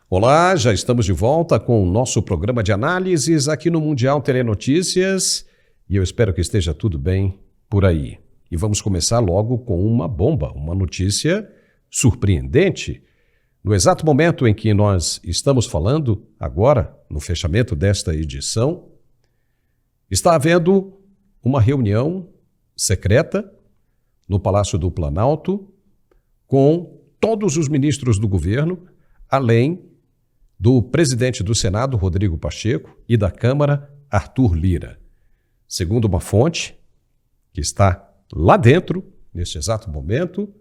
Olá, já estamos de volta com o nosso programa de análises aqui no Mundial Telenotícias e eu espero que esteja tudo bem por aí. E vamos começar logo com uma bomba, uma notícia surpreendente. No exato momento em que nós estamos falando, agora, no fechamento desta edição, está havendo uma reunião secreta no Palácio do Planalto com todos os ministros do governo, além do presidente do Senado, Rodrigo Pacheco, e da Câmara, Arthur Lira. Segundo uma fonte que está lá dentro, neste exato momento,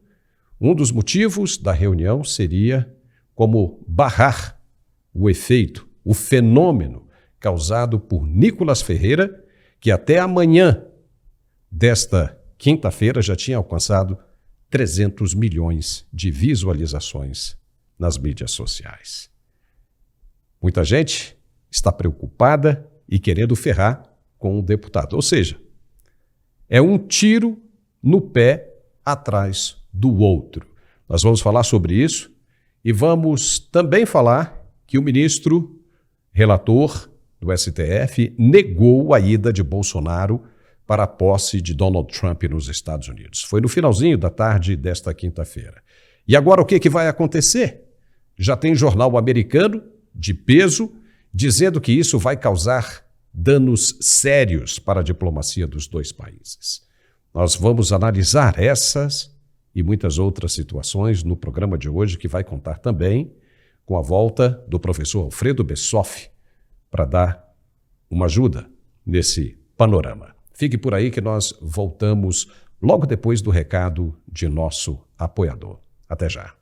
um dos motivos da reunião seria como barrar o efeito, o fenômeno causado por Nicolas Ferreira, que até amanhã desta quinta-feira já tinha alcançado 300 milhões de visualizações nas mídias sociais. Muita gente está preocupada e querendo ferrar com o deputado. Ou seja, é um tiro no pé atrás do outro. Nós vamos falar sobre isso e vamos também falar que o ministro relator do STF negou a ida de Bolsonaro para a posse de Donald Trump nos Estados Unidos. Foi no finalzinho da tarde desta quinta-feira. E agora o que vai acontecer? Já tem jornal americano de peso dizendo que isso vai causar danos sérios para a diplomacia dos dois países. Nós vamos analisar essas e muitas outras situações no programa de hoje, que vai contar também com a volta do professor Alfredo Bessoff para dar uma ajuda nesse panorama. Fique por aí que nós voltamos logo depois do recado de nosso apoiador. Até já.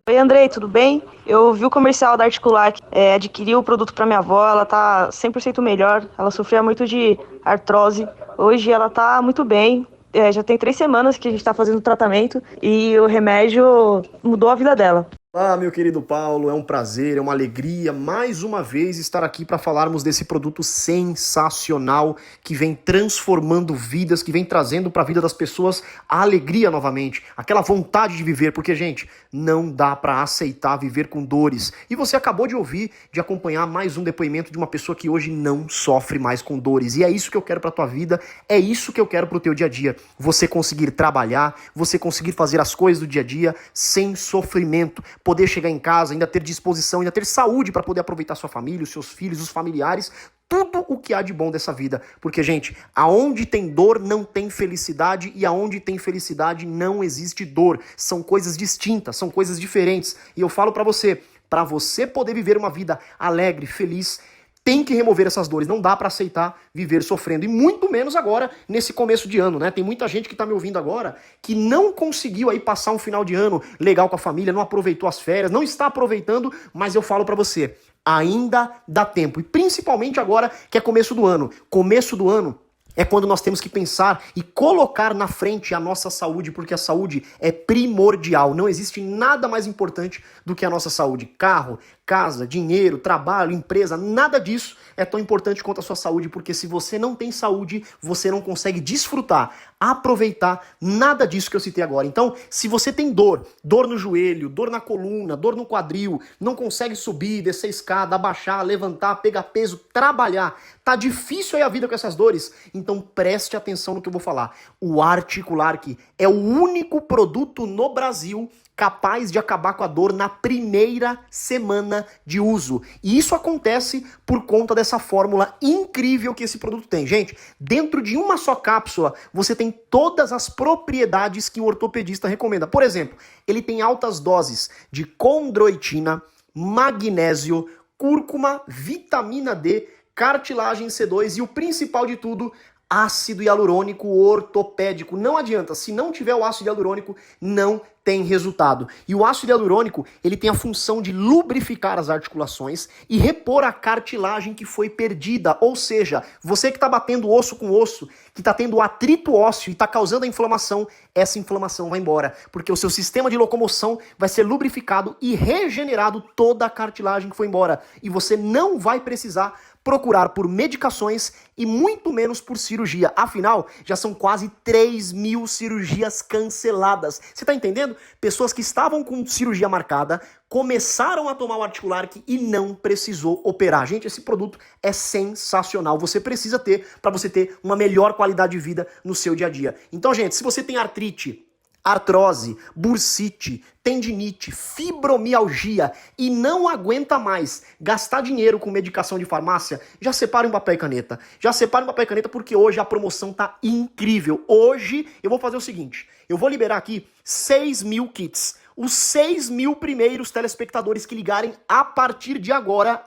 Oi, Andrei, tudo bem? Eu vi o comercial da Articular que adquiriu o produto para minha avó, ela tá 100% melhor, ela sofria muito de artrose, hoje ela tá muito bem, já tem 3 semanas que a gente tá fazendo o tratamento e o remédio mudou a vida dela. Olá, meu querido Paulo, é um prazer, é uma alegria mais uma vez estar aqui para falarmos desse produto sensacional que vem transformando vidas, que vem trazendo para a vida das pessoas a alegria novamente, aquela vontade de viver, porque, gente, não dá para aceitar viver com dores. E você acabou de ouvir, de acompanhar mais um depoimento de uma pessoa que hoje não sofre mais com dores. E é isso que eu quero para tua vida, é isso que eu quero para o teu dia a dia. Você conseguir trabalhar, você conseguir fazer as coisas do dia a dia sem sofrimento, poder chegar em casa, ainda ter disposição, ainda ter saúde para poder aproveitar sua família, os seus filhos, os familiares, tudo o que há de bom dessa vida. Porque, gente, aonde tem dor não tem felicidade e aonde tem felicidade não existe dor. São coisas distintas, são coisas diferentes. E eu falo para você poder viver uma vida alegre, feliz, tem que remover essas dores, não dá para aceitar viver sofrendo, e muito menos agora, nesse começo de ano, né? Tem muita gente que tá me ouvindo agora que não conseguiu aí passar um final de ano legal com a família, não aproveitou as férias, não está aproveitando, mas eu falo para você, ainda dá tempo, e principalmente agora que é começo do ano. Começo do ano é quando nós temos que pensar e colocar na frente a nossa saúde, porque a saúde é primordial. Não existe nada mais importante do que a nossa saúde. Carro, casa, dinheiro, trabalho, empresa, nada disso é tão importante quanto a sua saúde, porque se você não tem saúde, você não consegue desfrutar, aproveitar nada disso que eu citei agora. Então, se você tem dor no joelho, dor na coluna, dor no quadril, não consegue subir, descer escada, abaixar, levantar, pegar peso, trabalhar, tá difícil aí a vida com essas dores, então preste atenção no que eu vou falar. O Articular é o único produto no Brasil capaz de acabar com a dor na primeira semana de uso. E isso acontece por conta dessa fórmula incrível que esse produto tem. Gente, dentro de uma só cápsula, você tem todas as propriedades que o ortopedista recomenda. Por exemplo, ele tem altas doses de condroitina, magnésio, cúrcuma, vitamina D, cartilagem C2 e o principal de tudo, ácido hialurônico ortopédico. Não adianta, se não tiver o ácido hialurônico, não tem resultado. E o ácido hialurônico, ele tem a função de lubrificar as articulações e repor a cartilagem que foi perdida. Ou seja, você que está batendo osso com osso, que está tendo atrito ósseo e está causando a inflamação, essa inflamação vai embora. Porque o seu sistema de locomoção vai ser lubrificado e regenerado toda a cartilagem que foi embora. E você não vai precisar procurar por medicações e muito menos por cirurgia. Afinal, já são quase 3.000 cirurgias canceladas. Você está entendendo? Pessoas que estavam com cirurgia marcada começaram a tomar o Articulark e não precisou operar. Gente, esse produto é sensacional. Você precisa ter para você ter uma melhor qualidade de vida no seu dia a dia. Então, gente, se você tem artrite, artrose, bursite, tendinite, fibromialgia e não aguenta mais gastar dinheiro com medicação de farmácia, já separe um papel e caneta. Já separe um papel e caneta porque hoje a promoção tá incrível. Hoje eu vou fazer o seguinte, eu vou liberar aqui 6.000 kits. Os 6.000 primeiros telespectadores que ligarem a partir de agora,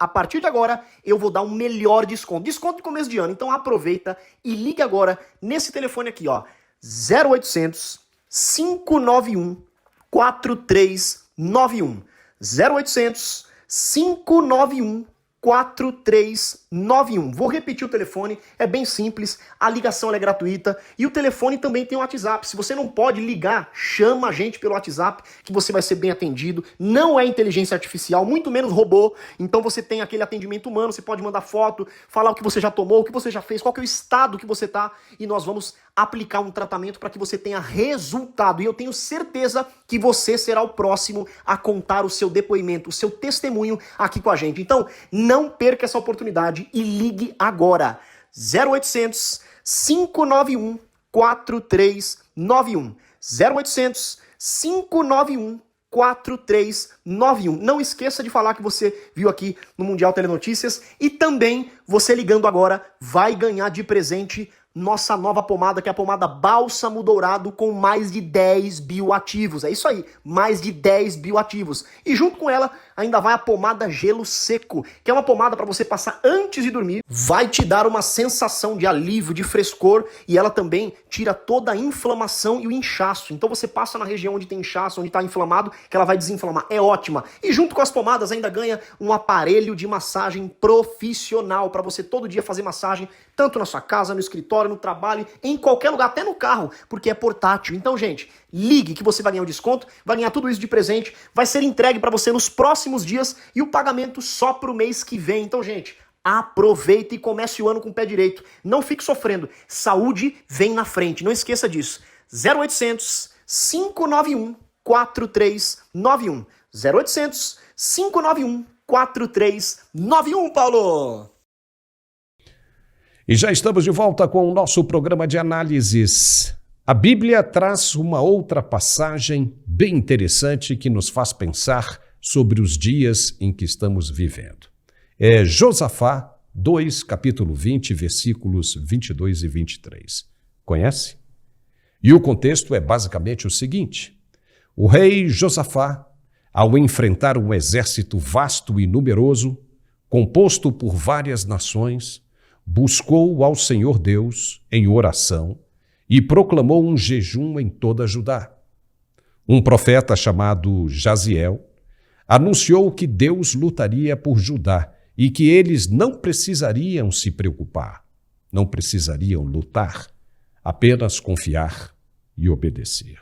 eu vou dar um melhor desconto. Desconto de começo de ano. Então aproveita e ligue agora nesse telefone aqui, ó. 0800 591 4391. 0800 591 4391. Vou repetir o telefone, é bem simples, a ligação é gratuita e o telefone também tem o WhatsApp. Se você não pode ligar, chama a gente pelo WhatsApp que você vai ser bem atendido. Não é inteligência artificial, muito menos robô, então você tem aquele atendimento humano, você pode mandar foto, falar o que você já tomou, o que você já fez, qual que é o estado que você tá e nós vamos aplicar um tratamento para que você tenha resultado. E eu tenho certeza que você será o próximo a contar o seu depoimento, o seu testemunho aqui com a gente. Então, não perca essa oportunidade e ligue agora. 0800 591 4391. 0800 591 4391. Não esqueça de falar que você viu aqui no Mundial Telenotícias e também você ligando agora vai ganhar de presente nossa nova pomada, que é a pomada Bálsamo Dourado com mais de 10 bioativos. É isso aí, mais de 10 bioativos. E junto com ela ainda vai a pomada Gelo Seco, que é uma pomada para você passar antes de dormir. Vai te dar uma sensação de alívio, de frescor e ela também tira toda a inflamação e o inchaço. Então você passa na região onde tem inchaço, onde está inflamado, que ela vai desinflamar. É ótima. E junto com as pomadas ainda ganha um aparelho de massagem profissional para você todo dia fazer massagem, tanto na sua casa, no escritório, no trabalho, em qualquer lugar, até no carro, porque é portátil. Então, gente, ligue que você vai ganhar um desconto, vai ganhar tudo isso de presente, vai ser entregue para você nos próximos dias e o pagamento só pro mês que vem. Então, gente, aproveita e comece o ano com o pé direito. Não fique sofrendo. Saúde vem na frente. Não esqueça disso. 0800 591 4391. 0800 591 4391, Paulo! E já estamos de volta com o nosso programa de análises. A Bíblia traz uma outra passagem bem interessante que nos faz pensar sobre os dias em que estamos vivendo. É Josafá 2, capítulo 20, versículos 22 e 23. Conhece? E o contexto é basicamente o seguinte: o rei Josafá, ao enfrentar um exército vasto e numeroso, composto por várias nações, buscou ao Senhor Deus em oração e proclamou um jejum em toda Judá. Um profeta chamado Jaziel anunciou que Deus lutaria por Judá e que eles não precisariam se preocupar, não precisariam lutar, apenas confiar e obedecer.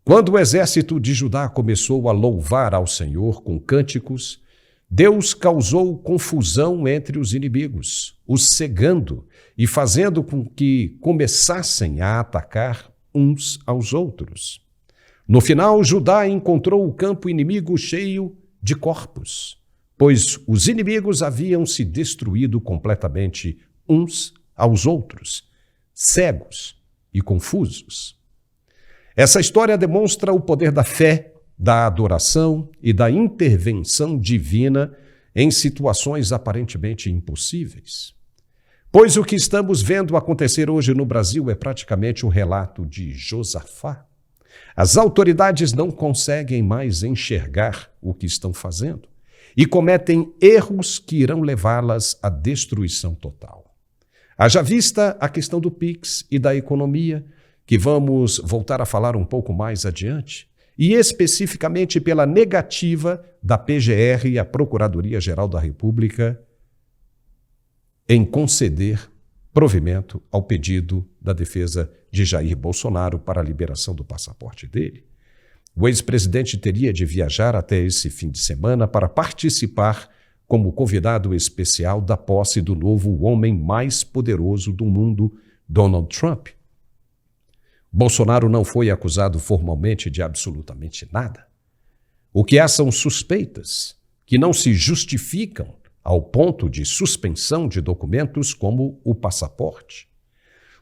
Quando o exército de Judá começou a louvar ao Senhor com cânticos, Deus causou confusão entre os inimigos, os cegando e fazendo com que começassem a atacar uns aos outros. No final, Judá encontrou o campo inimigo cheio de corpos, pois os inimigos haviam se destruído completamente uns aos outros, cegos e confusos. Essa história demonstra o poder da fé, da adoração e da intervenção divina em situações aparentemente impossíveis. Pois o que estamos vendo acontecer hoje no Brasil é praticamente um relato de Josafá. As autoridades não conseguem mais enxergar o que estão fazendo e cometem erros que irão levá-las à destruição total. Haja vista a questão do Pix e da economia, que vamos voltar a falar um pouco mais adiante, e especificamente pela negativa da PGR e a Procuradoria-Geral da República em conceder provimento ao pedido da defesa de Jair Bolsonaro para a liberação do passaporte dele. O ex-presidente teria de viajar até esse fim de semana para participar como convidado especial da posse do novo homem mais poderoso do mundo, Donald Trump. Bolsonaro não foi acusado formalmente de absolutamente nada, O que há são suspeitas que não se justificam ao ponto de suspensão de documentos como o passaporte.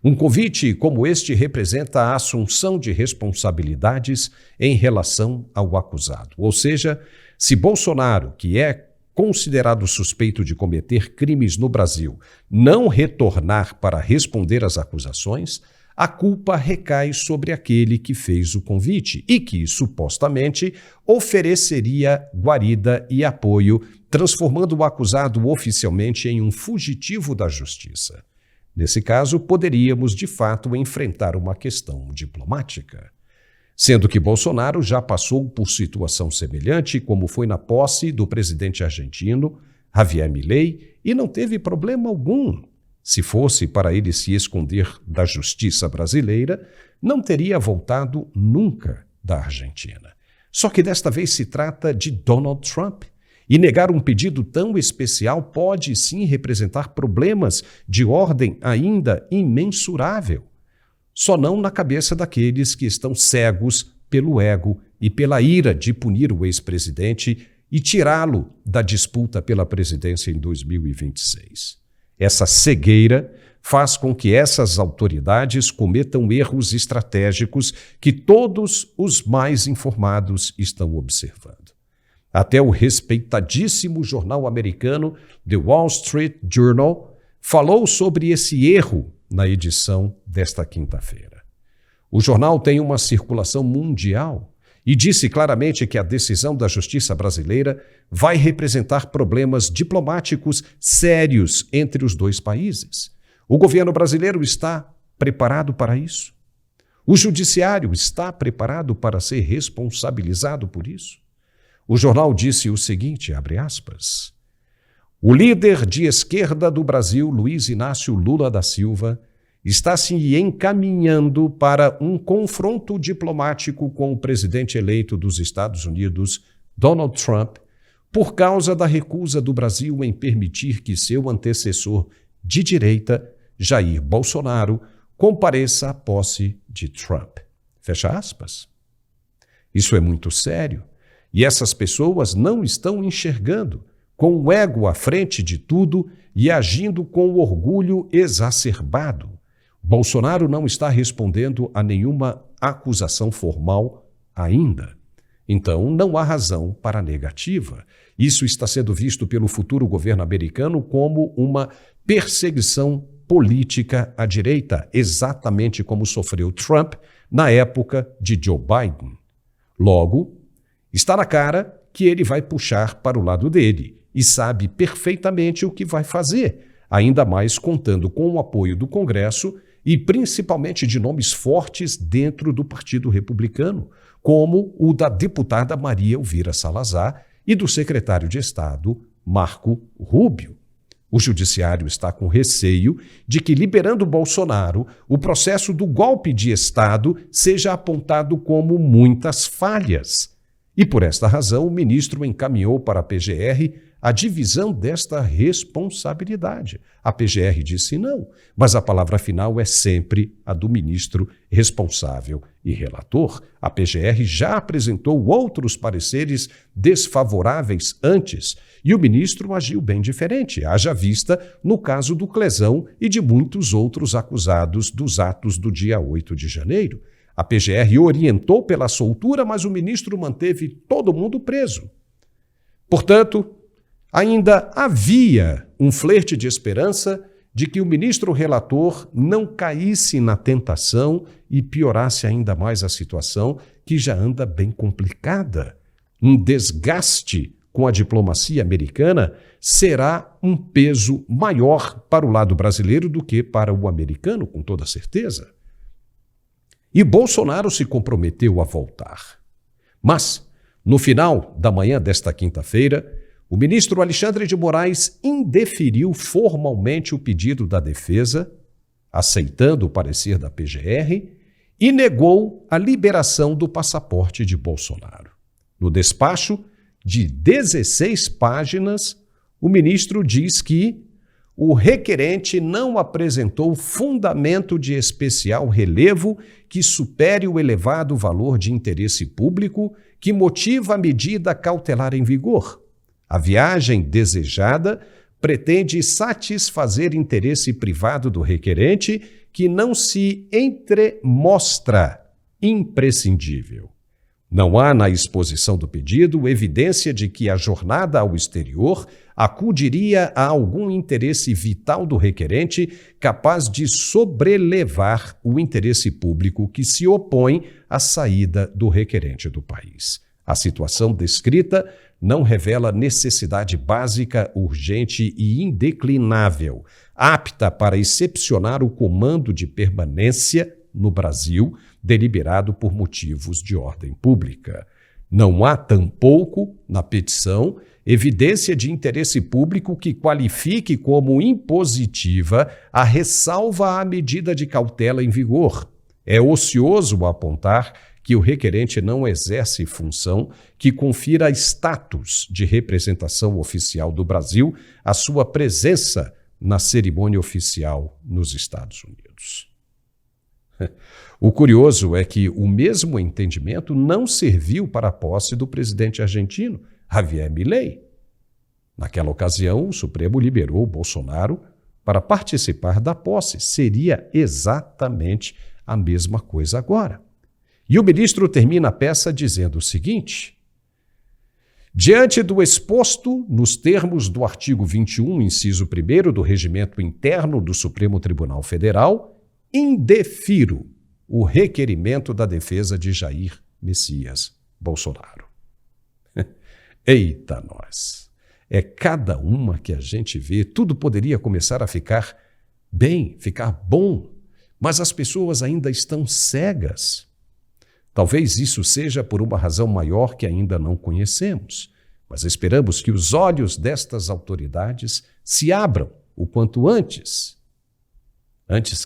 Um convite como este representa a assunção de responsabilidades em relação ao acusado. Ou seja, se Bolsonaro, que é considerado suspeito de cometer crimes no Brasil, não retornar para responder às acusações, a culpa recai sobre aquele que fez o convite e que, supostamente, ofereceria guarida e apoio, transformando o acusado oficialmente em um fugitivo da justiça. Nesse caso, poderíamos, de fato, enfrentar uma questão diplomática. Sendo que Bolsonaro já passou por situação semelhante, como foi na posse do presidente argentino, Javier Milei, e não teve problema algum. Se fosse para ele se esconder da justiça brasileira, não teria voltado nunca da Argentina. Só que desta vez se trata de Donald Trump. E negar um pedido tão especial pode sim representar problemas de ordem ainda imensurável. Só não na cabeça daqueles que estão cegos pelo ego e pela ira de punir o ex-presidente e tirá-lo da disputa pela presidência em 2026. Essa cegueira faz com que essas autoridades cometam erros estratégicos que todos os mais informados estão observando. Até o respeitadíssimo jornal americano The Wall Street Journal falou sobre esse erro na edição desta quinta-feira. O jornal tem uma circulação mundial e disse claramente que a decisão da justiça brasileira vai representar problemas diplomáticos sérios entre os dois países. O governo brasileiro está preparado para isso? O judiciário está preparado para ser responsabilizado por isso? O jornal disse o seguinte, abre aspas, o líder de esquerda do Brasil, Luiz Inácio Lula da Silva, está se encaminhando para um confronto diplomático com o presidente eleito dos Estados Unidos, Donald Trump, por causa da recusa do Brasil em permitir que seu antecessor de direita, Jair Bolsonaro, compareça à posse de Trump. Fecha aspas. Isso é muito sério. E essas pessoas não estão enxergando, com o ego à frente de tudo e agindo com o orgulho exacerbado. Bolsonaro não está respondendo a nenhuma acusação formal ainda. Então, não há razão para a negativa. Isso está sendo visto pelo futuro governo americano como uma perseguição política à direita, exatamente como sofreu Trump na época de Joe Biden. Logo, está na cara que ele vai puxar para o lado dele e sabe perfeitamente o que vai fazer, ainda mais contando com o apoio do Congresso e principalmente de nomes fortes dentro do Partido Republicano, como o da deputada Maria Elvira Salazar e do secretário de Estado, Marco Rubio. O judiciário está com receio de que, liberando Bolsonaro, o processo do golpe de Estado seja apontado como muitas falhas. E por esta razão, o ministro encaminhou para a PGR a divisão desta responsabilidade. A PGR disse não, mas a palavra final é sempre a do ministro responsável e relator. A PGR já apresentou outros pareceres desfavoráveis antes e o ministro agiu bem diferente, haja vista no caso do Clesão e de muitos outros acusados dos atos do dia 8 de janeiro. A PGR orientou pela soltura, mas o ministro manteve todo mundo preso. Portanto, ainda havia um flerte de esperança de que o ministro relator não caísse na tentação e piorasse ainda mais a situação, que já anda bem complicada. Um desgaste com a diplomacia americana será um peso maior para o lado brasileiro do que para o americano, com toda certeza. E Bolsonaro se comprometeu a voltar. Mas, no final da manhã desta quinta-feira, o ministro Alexandre de Moraes indeferiu formalmente o pedido da defesa, aceitando o parecer da PGR, e negou a liberação do passaporte de Bolsonaro. No despacho de 16 páginas, o ministro diz que o requerente não apresentou fundamento de especial relevo que supere o elevado valor de interesse público que motiva a medida cautelar em vigor. A viagem desejada pretende satisfazer interesse privado do requerente que não se entremostra imprescindível. Não há na exposição do pedido evidência de que a jornada ao exterior acudiria a algum interesse vital do requerente capaz de sobrelevar o interesse público que se opõe à saída do requerente do país. A situação descrita não revela necessidade básica, urgente e indeclinável, apta para excepcionar o comando de permanência no Brasil, deliberado por motivos de ordem pública. Não há, tampouco, na petição, evidência de interesse público que qualifique como impositiva a ressalva à medida de cautela em vigor. É ocioso apontar que o requerente não exerce função que confira status de representação oficial do Brasil à sua presença na cerimônia oficial nos Estados Unidos. O curioso é que o mesmo entendimento não serviu para a posse do presidente argentino, Javier Milei. Naquela ocasião, o Supremo liberou Bolsonaro para participar da posse. Seria exatamente a mesma coisa agora. E o ministro termina a peça dizendo o seguinte: diante do exposto nos termos do artigo 21, inciso 1º do Regimento Interno do Supremo Tribunal Federal, indefiro o requerimento da defesa de Jair Messias Bolsonaro. Eita nós! É cada uma que a gente vê, tudo poderia começar a ficar bem, ficar bom, mas as pessoas ainda estão cegas. Talvez isso seja por uma razão maior que ainda não conhecemos, mas esperamos que os olhos destas autoridades se abram o quanto antes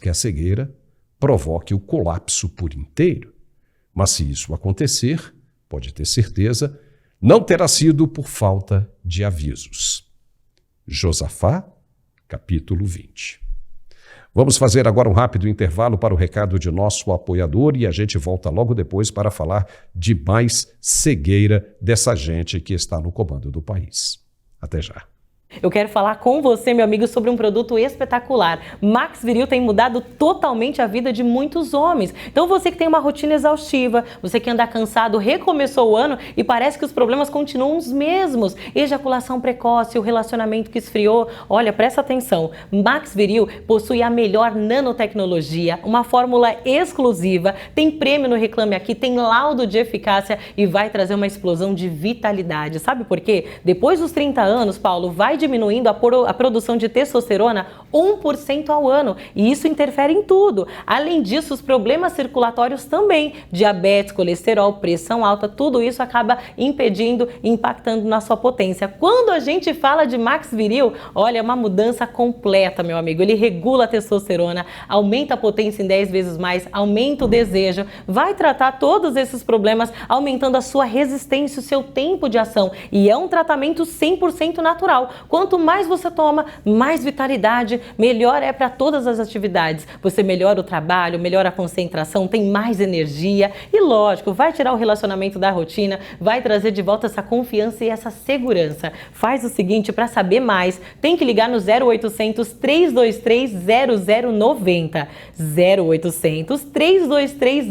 que a cegueira provoque o colapso por inteiro. Mas se isso acontecer, pode ter certeza, não terá sido por falta de avisos. Josafá, capítulo 20. Vamos fazer agora um rápido intervalo para o recado de nosso apoiador e a gente volta logo depois para falar de mais cegueira dessa gente que está no comando do país. Até já. Eu quero falar com você, meu amigo, sobre um produto espetacular. Max Viril tem mudado totalmente a vida de muitos homens. Então você que tem uma rotina exaustiva, você que anda cansado, recomeçou o ano e parece que os problemas continuam os mesmos. Ejaculação precoce, o relacionamento que esfriou. Olha, presta atenção. Max Viril possui a melhor nanotecnologia, uma fórmula exclusiva, tem prêmio no Reclame Aqui, tem laudo de eficácia e vai trazer uma explosão de vitalidade. Sabe por quê? Depois dos 30 anos, Paulo, vai diminuindo a produção de testosterona 1% ao ano, e isso interfere em tudo. Além disso, os problemas circulatórios também, diabetes, colesterol, pressão alta, tudo isso acaba impedindo e impactando na sua potência. Quando a gente fala de Max Viril, olha, é uma mudança completa, meu amigo. Ele regula a testosterona, aumenta a potência em 10 vezes mais, aumenta o desejo, vai tratar todos esses problemas, aumentando a sua resistência, o seu tempo de ação, e é um tratamento 100% natural. Quanto mais você toma, mais vitalidade, melhor é para todas as atividades. Você melhora o trabalho, melhora a concentração, tem mais energia e, lógico, vai tirar o relacionamento da rotina, vai trazer de volta essa confiança e essa segurança. Faz o seguinte, para saber mais, tem que ligar no 0800 323 0090. 0800 323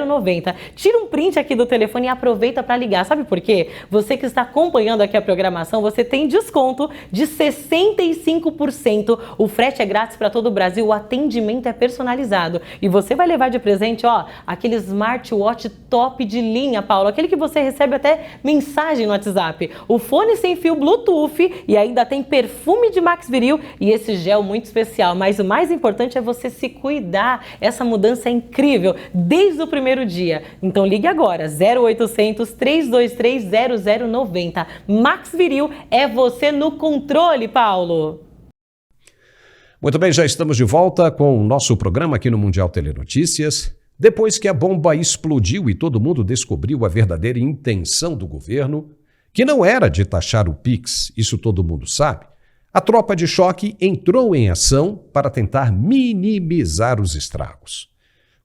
0090. Tira um print aqui do telefone e aproveita para ligar. Sabe por quê? Você que está acompanhando aqui a programação, você tem desconto de 65%. O frete é grátis para todo o Brasil, o atendimento é personalizado. E você vai levar de presente, ó, aquele smartwatch top de linha, Paulo, aquele que você recebe até mensagem no WhatsApp. O fone sem fio Bluetooth e ainda tem perfume de Max Viril e esse gel muito especial. Mas o mais importante é você se cuidar. Essa mudança é incrível desde o primeiro dia. Então ligue agora, 0800 323 0090. Max Viril é você no controle, Paulo. Muito bem, já estamos de volta com o nosso programa aqui no Mundial Telenotícias. Depois que a bomba explodiu e todo mundo descobriu a verdadeira intenção do governo, que não era de taxar o Pix, isso todo mundo sabe, a tropa de choque entrou em ação para tentar minimizar os estragos.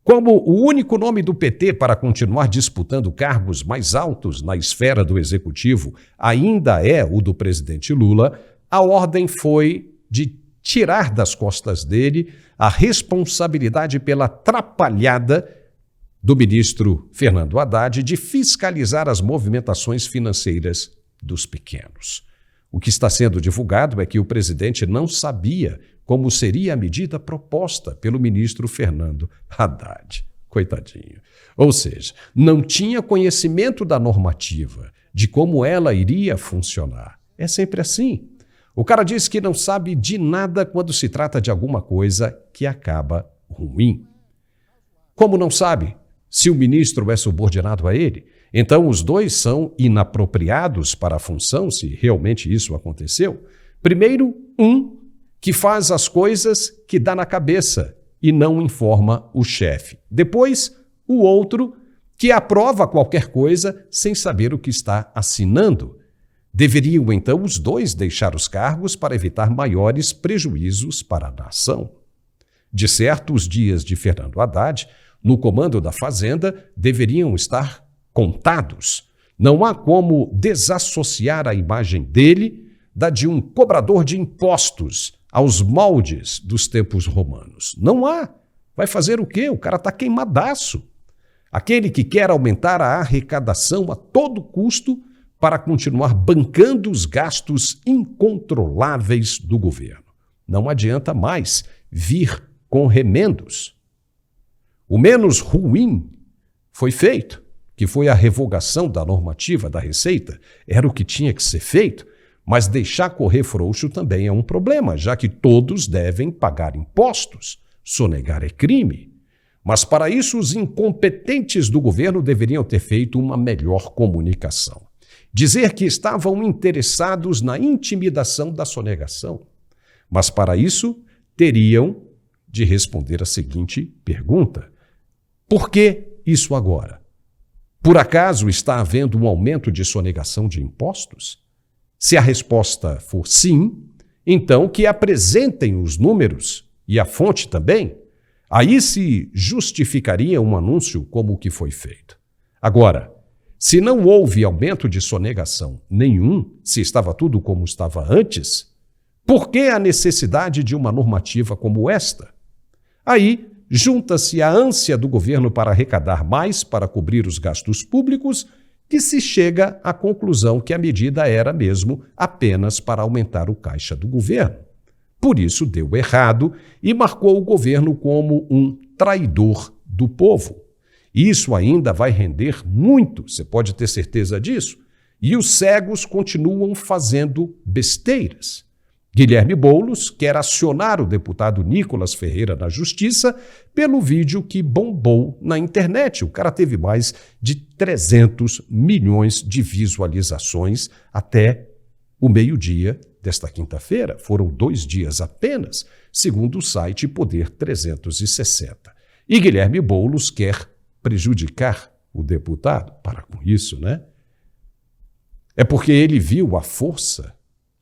Como o único nome do PT para continuar disputando cargos mais altos na esfera do executivo ainda é o do presidente Lula, a ordem foi de tirar das costas dele a responsabilidade pela atrapalhada do ministro Fernando Haddad de fiscalizar as movimentações financeiras dos pequenos. O que está sendo divulgado é que o presidente não sabia como seria a medida proposta pelo ministro Fernando Haddad. Coitadinho. Ou seja, não tinha conhecimento da normativa, de como ela iria funcionar. É sempre assim. O cara diz que não sabe de nada quando se trata de alguma coisa que acaba ruim. Como não sabe se o ministro é subordinado a ele? Então os dois são inapropriados para a função, se realmente isso aconteceu. Primeiro, que faz as coisas que dá na cabeça e não informa o chefe. Depois, o outro, que aprova qualquer coisa sem saber o que está assinando. Deveriam, então, os dois deixar os cargos para evitar maiores prejuízos para a nação. De certo, os dias de Fernando Haddad, no comando da Fazenda, deveriam estar contados. Não há como desassociar a imagem dele da de um cobrador de impostos aos moldes dos tempos romanos. Não há. Vai fazer o quê? O cara está queimadaço. Aquele que quer aumentar a arrecadação a todo custo para continuar bancando os gastos incontroláveis do governo. Não adianta mais vir com remendos. O menos ruim foi feito, que foi a revogação da normativa da Receita. Era o que tinha que ser feito. Mas deixar correr frouxo também é um problema, já que todos devem pagar impostos. Sonegar é crime. Mas para isso os incompetentes do governo deveriam ter feito uma melhor comunicação. Dizer que estavam interessados na intimidação da sonegação. Mas para isso teriam de responder a seguinte pergunta: por que isso agora? Por acaso está havendo um aumento de sonegação de impostos? Se a resposta for sim, então que apresentem os números e a fonte também. Aí se justificaria um anúncio como o que foi feito. Agora, se não houve aumento de sonegação nenhum, se estava tudo como estava antes, por que a necessidade de uma normativa como esta? Aí junta-se a ânsia do governo para arrecadar mais para cobrir os gastos públicos, que se chega à conclusão que a medida era mesmo apenas para aumentar o caixa do governo. Por isso deu errado e marcou o governo como um traidor do povo. Isso ainda vai render muito, você pode ter certeza disso. E os cegos continuam fazendo besteiras. Guilherme Boulos quer acionar o deputado Nicolas Ferreira na Justiça pelo vídeo que bombou na internet. O cara teve mais de 300 milhões de visualizações até o meio-dia desta quinta-feira. Foram 2 dias apenas, segundo o site Poder 360. E Guilherme Boulos quer prejudicar o deputado. Para com isso, né? É porque ele viu a força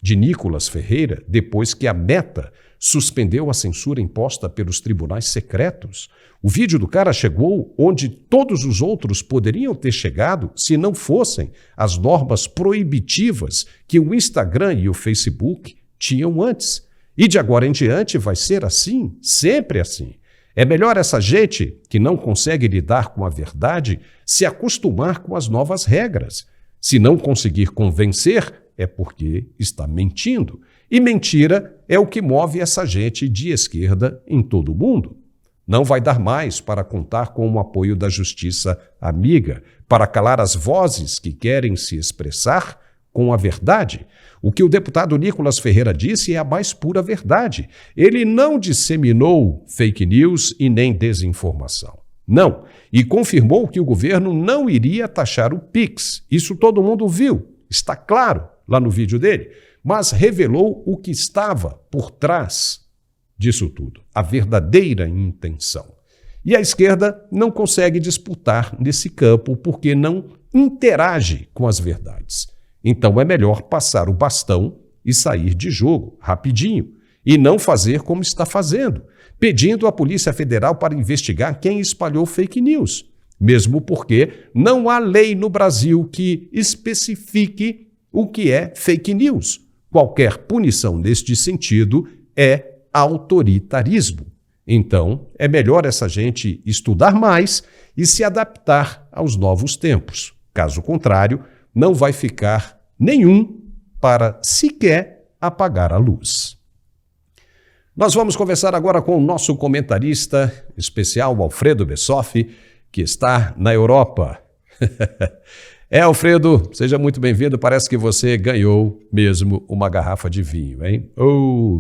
de Nicolas Ferreira depois que a Meta suspendeu a censura imposta pelos tribunais secretos. O vídeo do cara chegou onde todos os outros poderiam ter chegado se não fossem as normas proibitivas que o Instagram e o Facebook tinham antes. E de agora em diante vai ser assim, sempre assim. É melhor essa gente que não consegue lidar com a verdade se acostumar com as novas regras. Se não conseguir convencer, é porque está mentindo. E mentira é o que move essa gente de esquerda em todo o mundo. Não vai dar mais para contar com o apoio da justiça amiga, para calar as vozes que querem se expressar com a verdade. O que o deputado Nicolas Ferreira disse é a mais pura verdade. Ele não disseminou fake news e nem desinformação. Não. E confirmou que o governo não iria taxar o Pix. Isso todo mundo viu. Está claro lá no vídeo dele. Mas revelou o que estava por trás disso tudo. A verdadeira intenção. E a esquerda não consegue disputar nesse campo porque não interage com as verdades. Então é melhor passar o bastão e sair de jogo rapidinho. e não fazer como está fazendo, pedindo à Polícia Federal para investigar quem espalhou fake news, mesmo porque não há lei no Brasil que especifique o que é fake news. Qualquer punição neste sentido é autoritarismo. Então, é melhor essa gente estudar mais e se adaptar aos novos tempos. Caso contrário, não vai ficar nenhum para sequer apagar a luz. Nós vamos conversar agora com o nosso comentarista especial, Alfredo Bessoff, que está na Europa. Alfredo, seja muito bem-vindo. Parece que você ganhou mesmo uma garrafa de vinho, hein?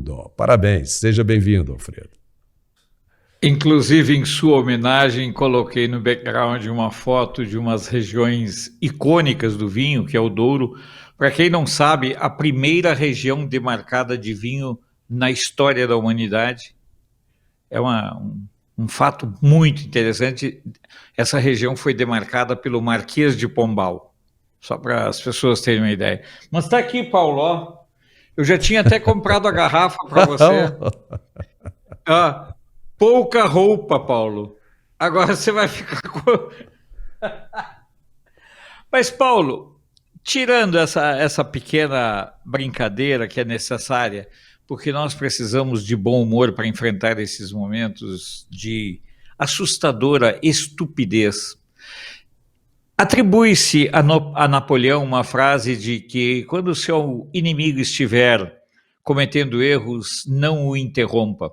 Dó. Parabéns. Seja bem-vindo, Alfredo. Inclusive, em sua homenagem, coloquei no background uma foto de umas regiões icônicas do vinho, que é o Douro. Para quem não sabe, a primeira região demarcada de vinho na história da humanidade. É um fato muito interessante. Essa região foi demarcada pelo Marquês de Pombal, só para as pessoas terem uma ideia. Mas está aqui, Paulo, ó. Eu já tinha até comprado a garrafa para você. Pouca roupa, Paulo. Agora você vai ficar com... Mas, Paulo, tirando essa pequena brincadeira que é necessária, porque nós precisamos de bom humor para enfrentar esses momentos de assustadora estupidez. Atribui-se a Napoleão uma frase de que quando o seu inimigo estiver cometendo erros, não o interrompa.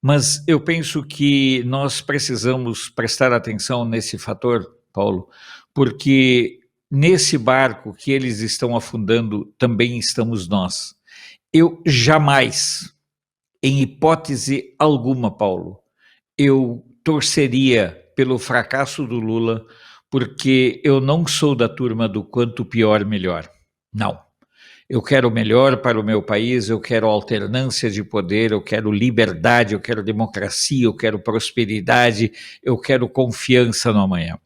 Mas eu penso que nós precisamos prestar atenção nesse fator, Paulo, porque nesse barco que eles estão afundando também estamos nós. Eu jamais, em hipótese alguma, Paulo, eu torceria pelo fracasso do Lula, porque eu não sou da turma do quanto pior, melhor. Não. Eu quero o melhor para o meu país, eu quero alternância de poder, eu quero liberdade, eu quero democracia, eu quero prosperidade, eu quero confiança no amanhã.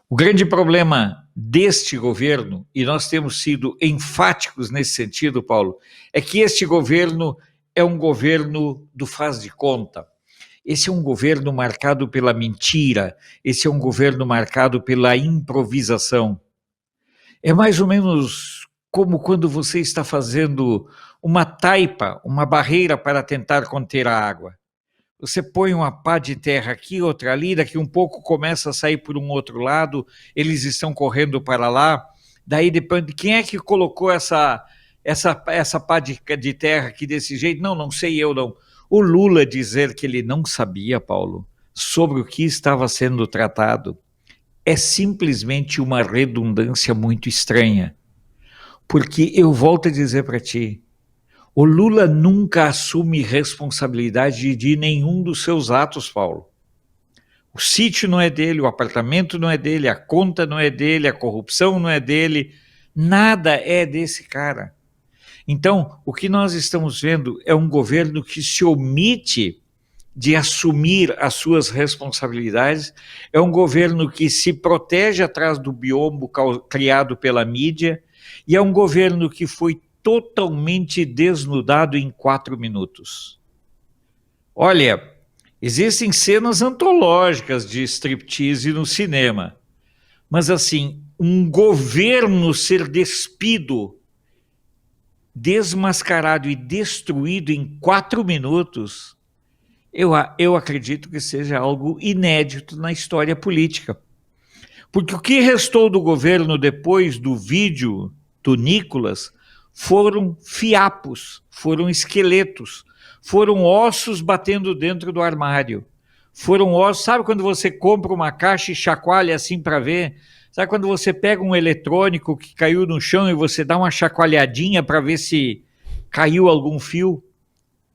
O grande problema deste governo, e nós temos sido enfáticos nesse sentido, Paulo, é que este governo é um governo do faz de conta. Esse é um governo marcado pela mentira, esse é um governo marcado pela improvisação. É mais ou menos como quando você está fazendo uma taipa, uma barreira para tentar conter a água. Você põe uma pá de terra aqui, outra ali, daqui um pouco começa a sair por um outro lado, eles estão correndo para lá, daí depois, quem é que colocou essa pá de terra aqui desse jeito? Não sei eu não. O Lula dizer que ele não sabia, Paulo, sobre o que estava sendo tratado, é simplesmente uma redundância muito estranha. Porque eu volto a dizer para ti, o Lula nunca assume responsabilidade de nenhum dos seus atos, Paulo. O sítio não é dele, o apartamento não é dele, a conta não é dele, a corrupção não é dele, nada é desse cara. Então, o que nós estamos vendo é um governo que se omite de assumir as suas responsabilidades, é um governo que se protege atrás do biombo criado pela mídia, e é um governo que foi totalmente desnudado em 4 minutos. Olha, existem cenas antológicas de striptease no cinema, mas assim, um governo ser despido, desmascarado e destruído em 4 minutos, eu acredito que seja algo inédito na história política. Porque o que restou do governo depois do vídeo do Nicolas foram fiapos, foram esqueletos, foram ossos batendo dentro do armário, foram ossos, sabe quando você compra uma caixa e chacoalha assim para ver? Sabe quando você pega um eletrônico que caiu no chão e você dá uma chacoalhadinha para ver se caiu algum fio?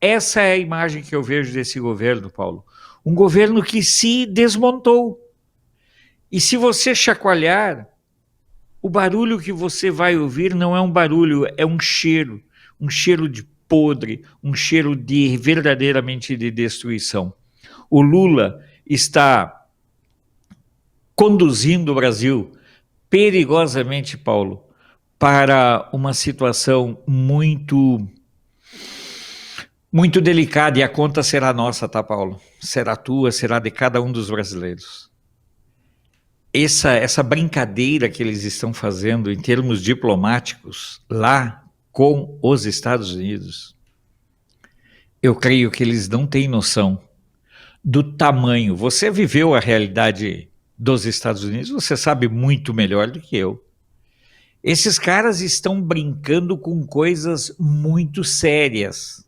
Essa é a imagem que eu vejo desse governo, Paulo. Um governo que se desmontou. E se você chacoalhar, o barulho que você vai ouvir não é um barulho, é um cheiro de podre, um cheiro de verdadeiramente de destruição. O Lula está conduzindo o Brasil perigosamente, Paulo, para uma situação muito muito delicada, e a conta será nossa, tá, Paulo? Será tua, será de cada um dos brasileiros. Essa brincadeira que eles estão fazendo em termos diplomáticos lá com os Estados Unidos, eu creio que eles não têm noção do tamanho. Você viveu a realidade dos Estados Unidos, você sabe muito melhor do que eu. Esses caras estão brincando com coisas muito sérias.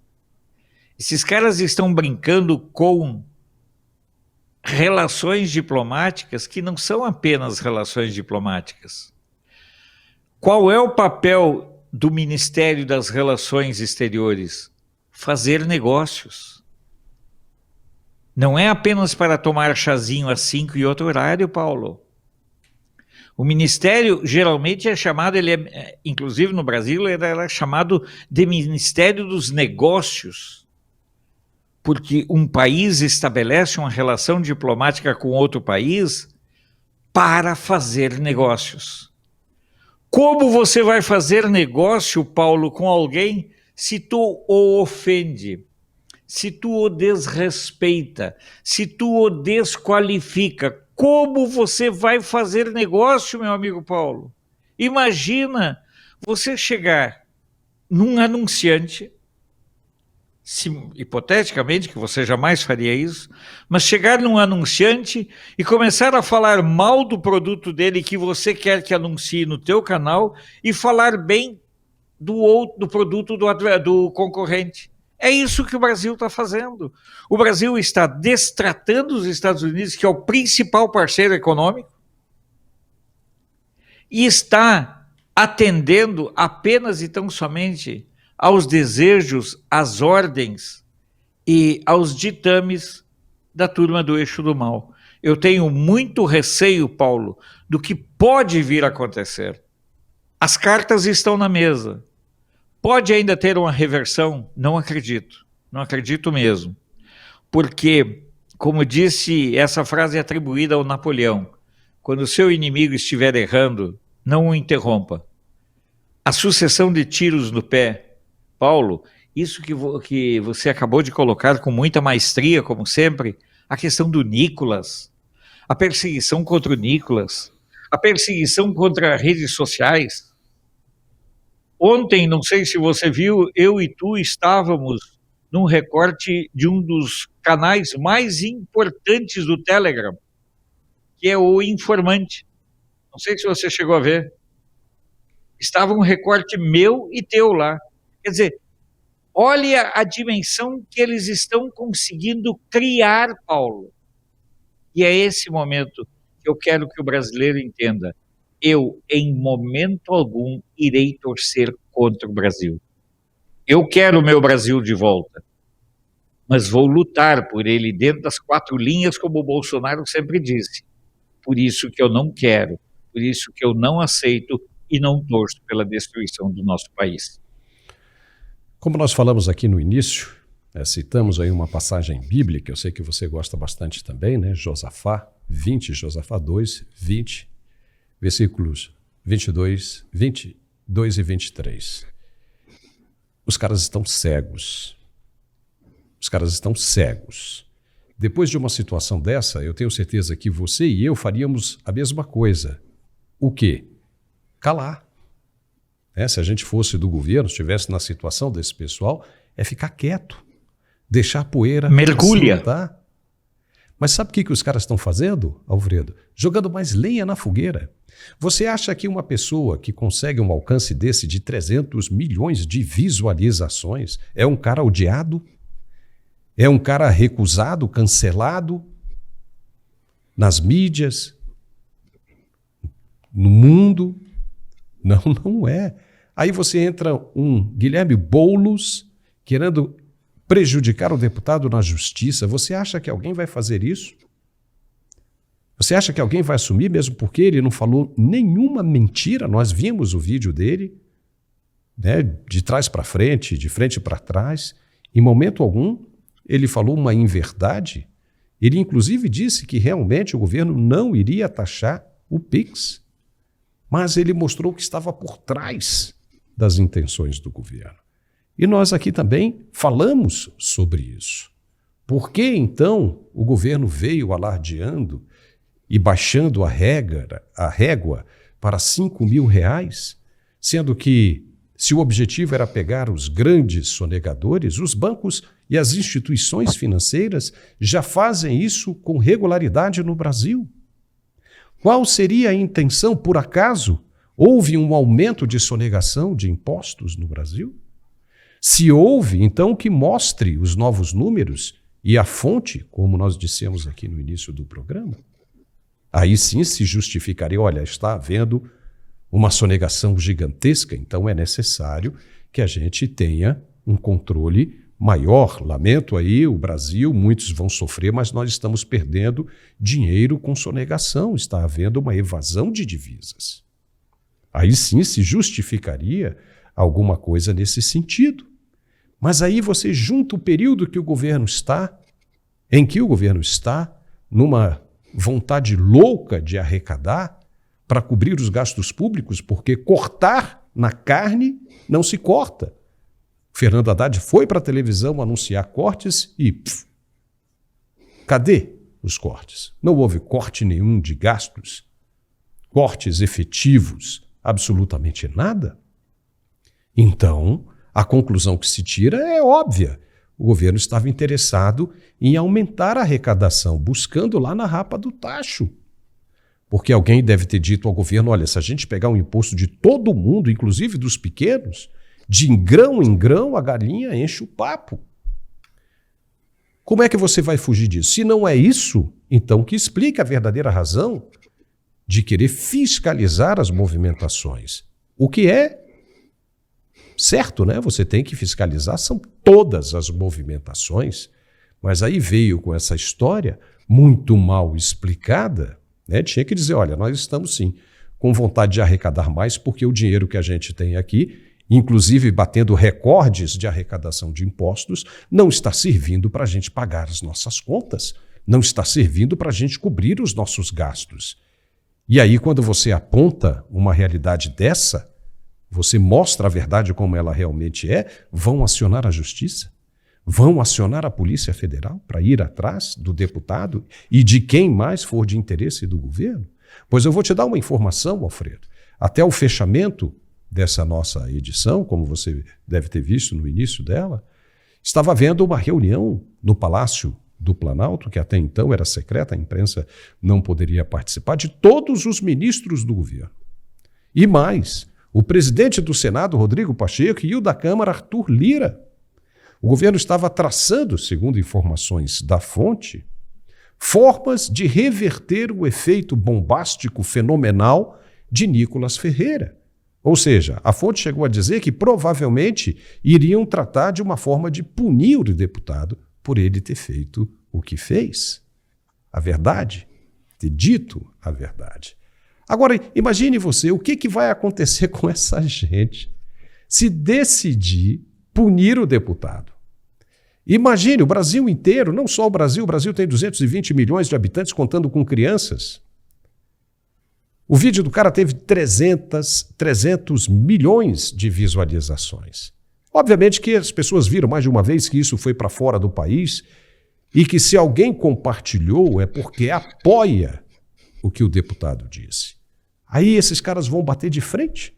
Esses caras estão brincando com relações diplomáticas que não são apenas relações diplomáticas. Qual é o papel do Ministério das Relações Exteriores? Fazer negócios. Não é apenas para tomar chazinho às 5 e outro horário, Paulo. O Ministério geralmente é chamado, inclusive no Brasil, ele é chamado de Ministério dos Negócios, porque um país estabelece uma relação diplomática com outro país para fazer negócios. Como você vai fazer negócio, Paulo, com alguém se tu o ofende, se tu o desrespeita, se tu o desqualifica? Como você vai fazer negócio, meu amigo Paulo? Imagina você chegar num anunciante, hipoteticamente, que você jamais faria isso, mas chegar num anunciante e começar a falar mal do produto dele que você quer que anuncie no teu canal e falar bem do produto do concorrente. É isso que o Brasil está fazendo. O Brasil está destratando os Estados Unidos, que é o principal parceiro econômico, e está atendendo apenas e tão somente aos desejos, às ordens e aos ditames da turma do eixo do mal. Eu tenho muito receio, Paulo, do que pode vir a acontecer. As cartas estão na mesa. Pode ainda ter uma reversão? Não acredito. Não acredito mesmo. Porque, como disse, essa frase é atribuída ao Napoleão: quando o seu inimigo estiver errando, não o interrompa. A sucessão de tiros no pé, Paulo, isso que você acabou de colocar com muita maestria, como sempre, a questão do Nicolas, a perseguição contra o Nicolas, a perseguição contra redes sociais. Ontem, não sei se você viu, eu e tu estávamos num recorte de um dos canais mais importantes do Telegram, que é o Informante. Não sei se você chegou a ver. Estava um recorte meu e teu lá. Quer dizer, olha a dimensão que eles estão conseguindo criar, Paulo. E é esse momento que eu quero que o brasileiro entenda. Eu, em momento algum, irei torcer contra o Brasil. Eu quero o meu Brasil de volta, mas vou lutar por ele dentro das 4 linhas, como o Bolsonaro sempre disse. Por isso que eu não quero, por isso que eu não aceito e não torço pela destruição do nosso país. Como nós falamos aqui no início, citamos aí uma passagem bíblica, eu sei que você gosta bastante também, né? Josafá 20, Josafá 2, 20, versículos 22 e 23. Os caras estão cegos. Os caras estão cegos. Depois de uma situação dessa, eu tenho certeza que você e eu faríamos a mesma coisa. O quê? Calar. Se a gente fosse do governo, estivesse na situação desse pessoal, é ficar quieto. Deixar a poeira... Mergulha. Assentar. Mas sabe o que os caras estão fazendo, Alfredo? Jogando mais lenha na fogueira. Você acha que uma pessoa que consegue um alcance desse de 300 milhões de visualizações é um cara odiado? É um cara recusado, cancelado nas mídias, no mundo? Não, não é. Aí você entra um Guilherme Boulos querendo prejudicar o deputado na justiça. Você acha que alguém vai fazer isso? Você acha que alguém vai assumir mesmo porque ele não falou nenhuma mentira? Nós vimos o vídeo dele, né, de trás para frente, de frente para trás. Em momento algum, ele falou uma inverdade. Ele, inclusive, disse que realmente o governo não iria taxar o Pix. Mas ele mostrou que estava por trás das intenções do governo. E nós aqui também falamos sobre isso. Por que, então, o governo veio alardeando e baixando a régua para R$5.000, sendo que, se o objetivo era pegar os grandes sonegadores, os bancos e as instituições financeiras já fazem isso com regularidade no Brasil? Qual seria a intenção, por acaso? Houve um aumento de sonegação de impostos no Brasil? Se houve, então que mostre os novos números e a fonte, como nós dissemos aqui no início do programa. Aí sim se justificaria, olha, está havendo uma sonegação gigantesca, então é necessário que a gente tenha um controle maior. Lamento aí o Brasil, muitos vão sofrer, mas nós estamos perdendo dinheiro com sonegação, está havendo uma evasão de divisas. Aí sim se justificaria alguma coisa nesse sentido. Mas aí você junta o período que o governo está, em que o governo está numa vontade louca de arrecadar para cobrir os gastos públicos, porque cortar na carne não se corta. Fernando Haddad foi para a televisão anunciar cortes e cadê os cortes? Não houve corte nenhum de gastos, cortes efetivos, absolutamente nada. Então, a conclusão que se tira é óbvia. O governo estava interessado em aumentar a arrecadação, buscando lá na rapa do tacho. Porque alguém deve ter dito ao governo, olha, se a gente pegar um imposto de todo mundo, inclusive dos pequenos, de grão em grão a galinha enche o papo. Como é que você vai fugir disso? Se não é isso, então que explique a verdadeira razão de querer fiscalizar as movimentações. O que é certo, né? Você tem que fiscalizar, são todas as movimentações, mas aí veio com essa história muito mal explicada, né? Tinha que dizer, olha, nós estamos sim com vontade de arrecadar mais porque o dinheiro que a gente tem aqui, inclusive batendo recordes de arrecadação de impostos, não está servindo para a gente pagar as nossas contas, não está servindo para a gente cobrir os nossos gastos. E aí, quando você aponta uma realidade dessa, você mostra a verdade como ela realmente é, vão acionar a justiça? Vão acionar a Polícia Federal para ir atrás do deputado e de quem mais for de interesse do governo? Pois eu vou te dar uma informação, Alfredo. Até o fechamento dessa nossa edição, como você deve ter visto no início dela, estava havendo uma reunião no Palácio do Planalto, que até então era secreta, a imprensa não poderia participar, de todos os ministros do governo. E mais, o presidente do Senado, Rodrigo Pacheco, e o da Câmara, Arthur Lira. O governo estava traçando, segundo informações da fonte, formas de reverter o efeito bombástico fenomenal de Nicolas Ferreira. Ou seja, a fonte chegou a dizer que provavelmente iriam tratar de uma forma de punir o deputado por ele ter feito o que fez. A verdade, ter dito a verdade. Agora, imagine você, o que vai acontecer com essa gente se decidir punir o deputado? Imagine o Brasil inteiro, não só o Brasil tem 220 milhões de habitantes contando com crianças. O vídeo do cara teve 300 milhões de visualizações. Obviamente que as pessoas viram mais de uma vez que isso foi para fora do país e que se alguém compartilhou é porque apoia o que o deputado disse. Aí esses caras vão bater de frente?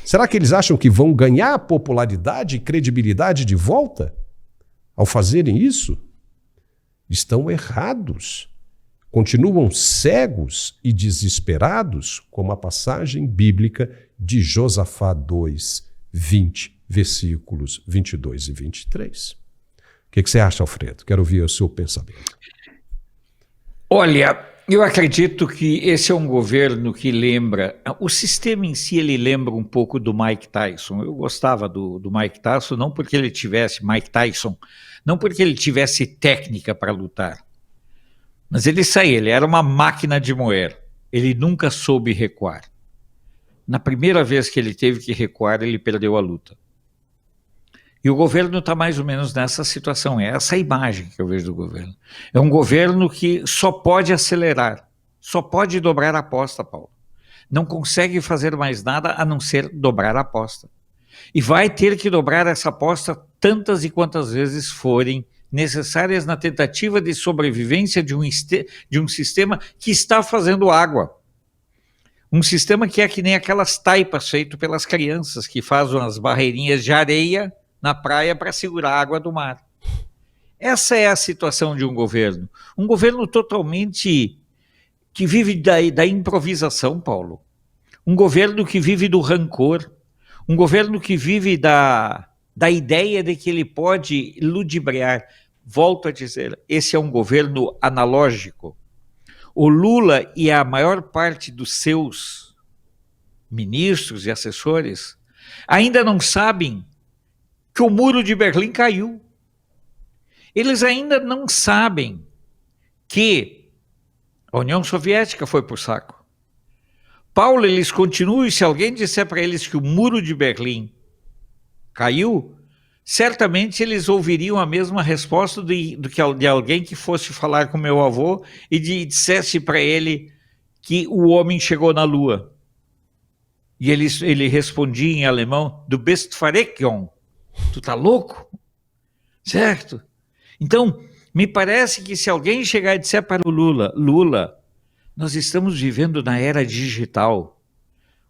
Será que eles acham que vão ganhar popularidade e credibilidade de volta ao fazerem isso? Estão errados. Continuam cegos e desesperados, como a passagem bíblica de Josafá 2, 20, versículos 22 e 23. O que você acha, Alfredo? Quero ouvir o seu pensamento. Olha, eu acredito que esse é um governo que lembra, o sistema em si ele lembra um pouco do Mike Tyson. Eu gostava do Mike Tyson, não porque ele tivesse técnica para lutar, mas ele era uma máquina de moer, ele nunca soube recuar. Na primeira vez que ele teve que recuar, ele perdeu a luta. E o governo está mais ou menos nessa situação, é essa a imagem que eu vejo do governo. É um governo que só pode acelerar, só pode dobrar a aposta, Paulo. Não consegue fazer mais nada a não ser dobrar a aposta. E vai ter que dobrar essa aposta tantas e quantas vezes forem necessárias na tentativa de sobrevivência de um sistema que está fazendo água. Um sistema que é que nem aquelas taipas feitas pelas crianças que fazem as barreirinhas de areia na praia para segurar a água do mar. Essa é a situação de um governo totalmente que vive da improvisação, Paulo. Um governo que vive do rancor, um governo que vive da ideia de que ele pode ludibriar. Volto a dizer, esse é um governo analógico. O Lula e a maior parte dos seus ministros e assessores ainda não sabem que o muro de Berlim caiu. Eles ainda não sabem que a União Soviética foi pro saco. Paulo, eles continuam, e se alguém disser para eles que o muro de Berlim caiu, certamente eles ouviriam a mesma resposta de alguém que fosse falar com meu avô e dissesse para ele que o homem chegou na Lua. E ele respondia em alemão, du bist verrückt, tu tá louco? Certo? Então, me parece que se alguém chegar e disser para o Lula, nós estamos vivendo na era digital,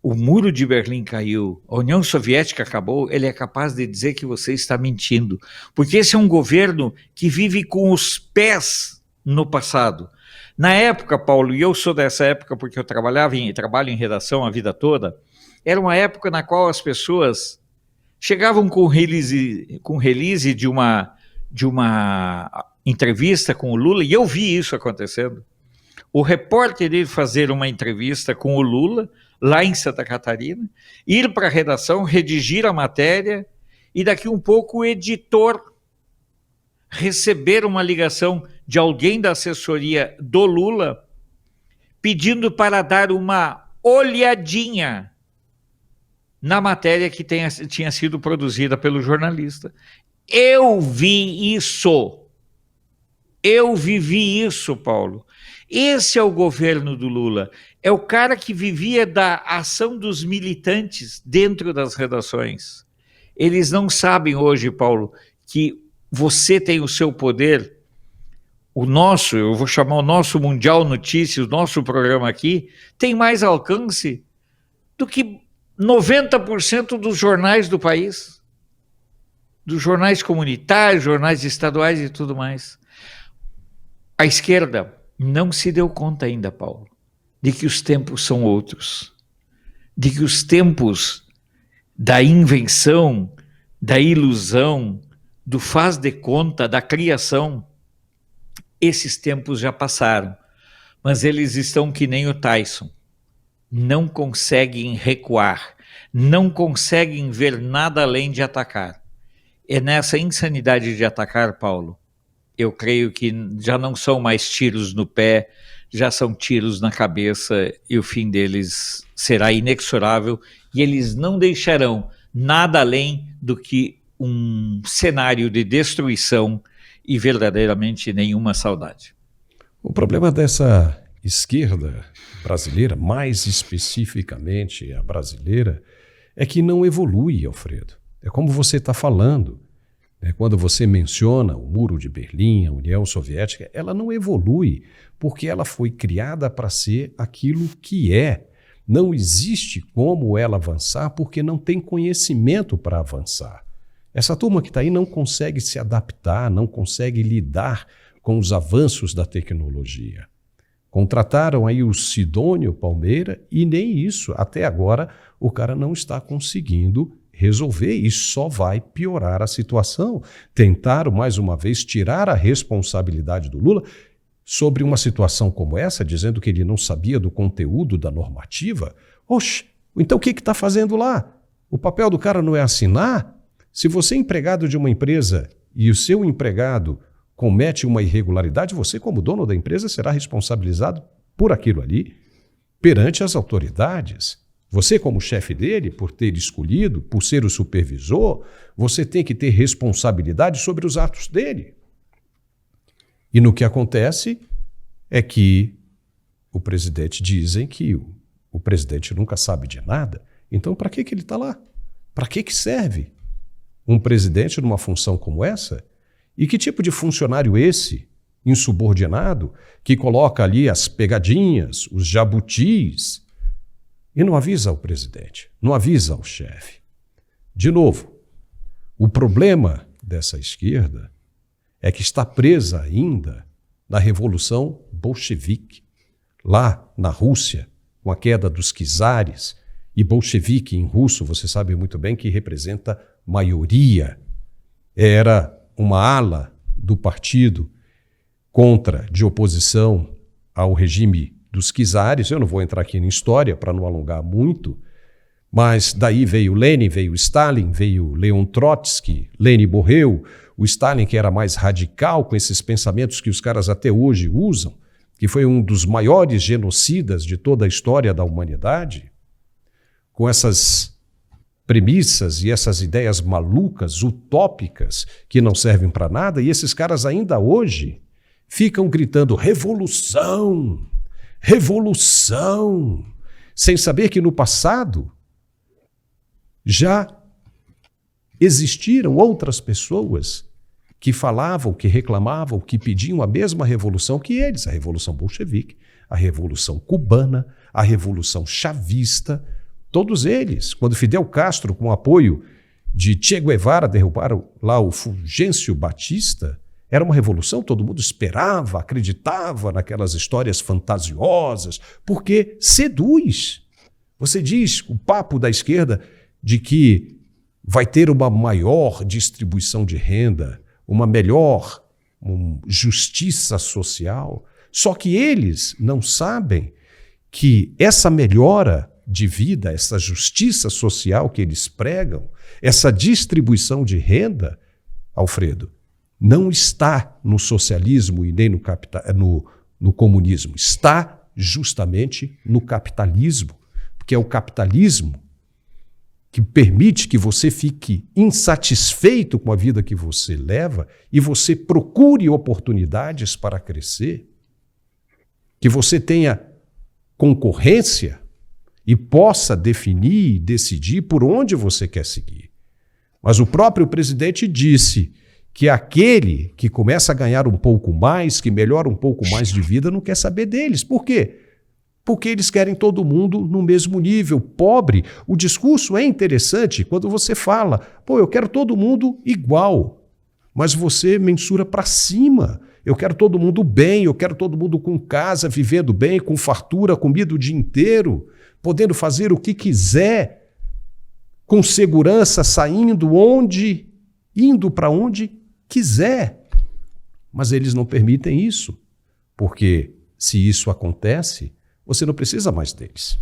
o muro de Berlim caiu, a União Soviética acabou, ele é capaz de dizer que você está mentindo. Porque esse é um governo que vive com os pés no passado. Na época, Paulo, e eu sou dessa época porque eu trabalho em redação a vida toda, era uma época na qual as pessoas chegavam com release de uma entrevista com o Lula, e eu vi isso acontecendo. O repórter ir fazer uma entrevista com o Lula, lá em Santa Catarina, ir para a redação, redigir a matéria, e daqui um pouco o editor receber uma ligação de alguém da assessoria do Lula, pedindo para dar uma olhadinha na matéria que tinha sido produzida pelo jornalista. Eu vi isso. Eu vivi isso, Paulo. Esse é o governo do Lula. É o cara que vivia da ação dos militantes dentro das redações. Eles não sabem hoje, Paulo, que você tem o seu poder. Eu vou chamar o nosso Mundial Notícias, o nosso programa aqui, tem mais alcance do que 90% dos jornais do país. Dos jornais comunitários, jornais estaduais e tudo mais. A esquerda não se deu conta ainda, Paulo, de que os tempos são outros, de que os tempos da invenção, da ilusão, do faz de conta, da criação, esses tempos já passaram, mas eles estão que nem o Tyson, não conseguem recuar, não conseguem ver nada além de atacar. É nessa insanidade de atacar, Paulo, eu creio que já não são mais tiros no pé, já são tiros na cabeça, e o fim deles será inexorável, e eles não deixarão nada além do que um cenário de destruição e verdadeiramente nenhuma saudade. O problema dessa esquerda brasileira, mais especificamente a brasileira, é que não evolui, Alfredo. É como você está falando. Quando você menciona o Muro de Berlim, a União Soviética, ela não evolui, porque ela foi criada para ser aquilo que é. Não existe como ela avançar, porque não tem conhecimento para avançar. Essa turma que está aí não consegue se adaptar, não consegue lidar com os avanços da tecnologia. Contrataram aí o Sidônio Palmeira e nem isso. Até agora o cara não está conseguindo resolver e só vai piorar a situação. Tentaram, mais uma vez, tirar a responsabilidade do Lula sobre uma situação como essa, dizendo que ele não sabia do conteúdo da normativa. Oxe, então o que está fazendo lá? O papel do cara não é assinar? Se você é empregado de uma empresa e o seu empregado comete uma irregularidade, você, como dono da empresa, será responsabilizado por aquilo ali perante as autoridades. Você, como chefe dele, por ter escolhido, por ser o supervisor, você tem que ter responsabilidade sobre os atos dele. E no que acontece é que o presidente dizem que o presidente nunca sabe de nada. Então, para que ele está lá? Para que serve um presidente numa função como essa? E que tipo de funcionário esse, insubordinado, que coloca ali as pegadinhas, os jabutis, e não avisa ao presidente, não avisa ao chefe? De novo, o problema dessa esquerda é que está presa ainda na Revolução Bolchevique, lá na Rússia, com a queda dos czares, e bolchevique em russo, você sabe muito bem que representa maioria. Era uma ala do partido de oposição ao regime dos czares. Eu não vou entrar aqui em história para não alongar muito, mas daí veio Lenin, veio Stalin, veio Leon Trotsky. Lenin morreu, o Stalin, que era mais radical, com esses pensamentos que os caras até hoje usam, que foi um dos maiores genocidas de toda a história da humanidade, com essas premissas e essas ideias malucas, utópicas, que não servem para nada, e esses caras ainda hoje ficam gritando revolução, revolução, sem saber que no passado já existiram outras pessoas que falavam, que reclamavam, que pediam a mesma revolução que eles, a Revolução Bolchevique, a Revolução Cubana, a Revolução Chavista. Todos eles, quando Fidel Castro, com o apoio de Che Guevara, derrubaram lá o Fulgêncio Batista, era uma revolução, todo mundo esperava, acreditava naquelas histórias fantasiosas, porque seduz. Você diz, o papo da esquerda, de que vai ter uma maior distribuição de renda, uma melhor justiça social, só que eles não sabem que essa melhora de vida, essa justiça social que eles pregam, essa distribuição de renda, Alfredo, não está no socialismo e nem no comunismo, está justamente no capitalismo, porque é o capitalismo que permite que você fique insatisfeito com a vida que você leva e você procure oportunidades para crescer, que você tenha concorrência e possa definir e decidir por onde você quer seguir. Mas o próprio presidente disse que aquele que começa a ganhar um pouco mais, que melhora um pouco mais de vida, não quer saber deles. Por quê? Porque eles querem todo mundo no mesmo nível, pobre. O discurso é interessante quando você fala, pô, eu quero todo mundo igual, mas você mensura para cima. Eu quero todo mundo bem, eu quero todo mundo com casa, vivendo bem, com fartura, comida o dia inteiro, podendo fazer o que quiser, com segurança, saindo indo para onde quiser. Mas eles não permitem isso, porque se isso acontece, você não precisa mais deles.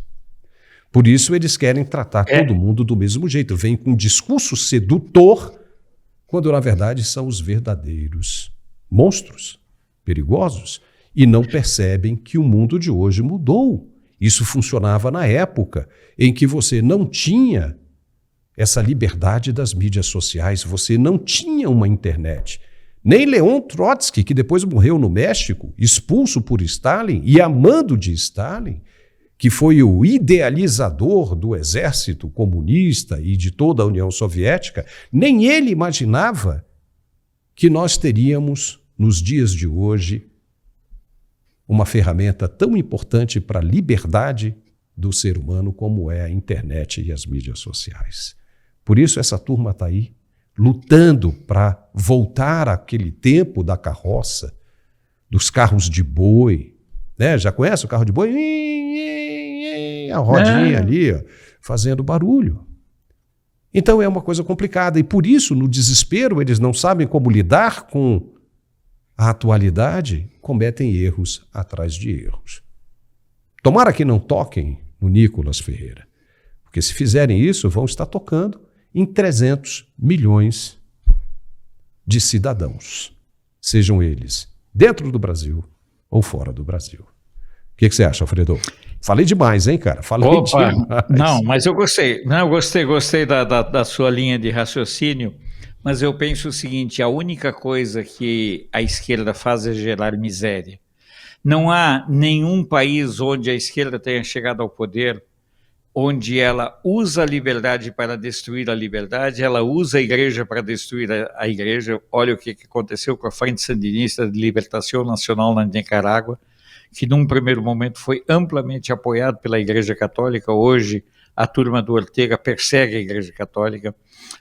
Por isso eles querem tratar todo mundo do mesmo jeito. Vêm com um discurso sedutor, quando na verdade são os verdadeiros monstros, perigosos, e não percebem que o mundo de hoje mudou. Isso funcionava na época em que você não tinha essa liberdade das mídias sociais, você não tinha uma internet. Nem Leon Trotsky, que depois morreu no México, expulso por Stalin e amando de Stalin, que foi o idealizador do exército comunista e de toda a União Soviética, nem ele imaginava que nós teríamos, nos dias de hoje, uma ferramenta tão importante para a liberdade do ser humano como é a internet e as mídias sociais. Por isso essa turma está aí, lutando para voltar àquele tempo da carroça, dos carros de boi. Né? Já conhece o carro de boi? A rodinha ali, ó, fazendo barulho. Então é uma coisa complicada. E por isso, no desespero, eles não sabem como lidar com a atualidade, cometem erros atrás de erros. Tomara que não toquem no Nicolas Ferreira, porque se fizerem isso, vão estar tocando em 300 milhões de cidadãos, sejam eles dentro do Brasil ou fora do Brasil. O que você acha, Alfredo? Falei demais, hein, cara? Falei demais. Não, mas eu gostei. Não, gostei da sua linha de raciocínio, mas eu penso o seguinte, a única coisa que a esquerda faz é gerar miséria. Não há nenhum país onde a esquerda tenha chegado ao poder onde ela usa a liberdade para destruir a liberdade, ela usa a igreja para destruir a igreja. Olha o que aconteceu com a Frente Sandinista de Libertação Nacional na Nicarágua, que num primeiro momento foi amplamente apoiado pela Igreja Católica. Hoje a turma do Ortega persegue a Igreja Católica.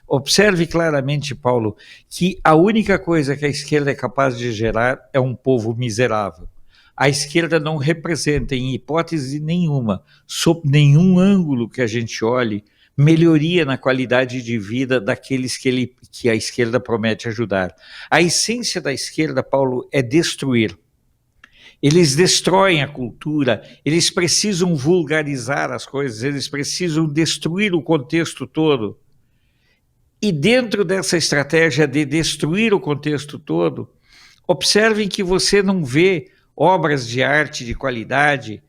Observe claramente, Paulo, que a única coisa que a esquerda é capaz de gerar é um povo miserável. A esquerda não representa, em hipótese nenhuma, sob nenhum ângulo que a gente olhe, melhoria na qualidade de vida daqueles que a esquerda promete ajudar. A essência da esquerda, Paulo, é destruir. Eles destroem a cultura, eles precisam vulgarizar as coisas, eles precisam destruir o contexto todo. E dentro dessa estratégia de destruir o contexto todo, observem que você não vê obras de arte de qualidade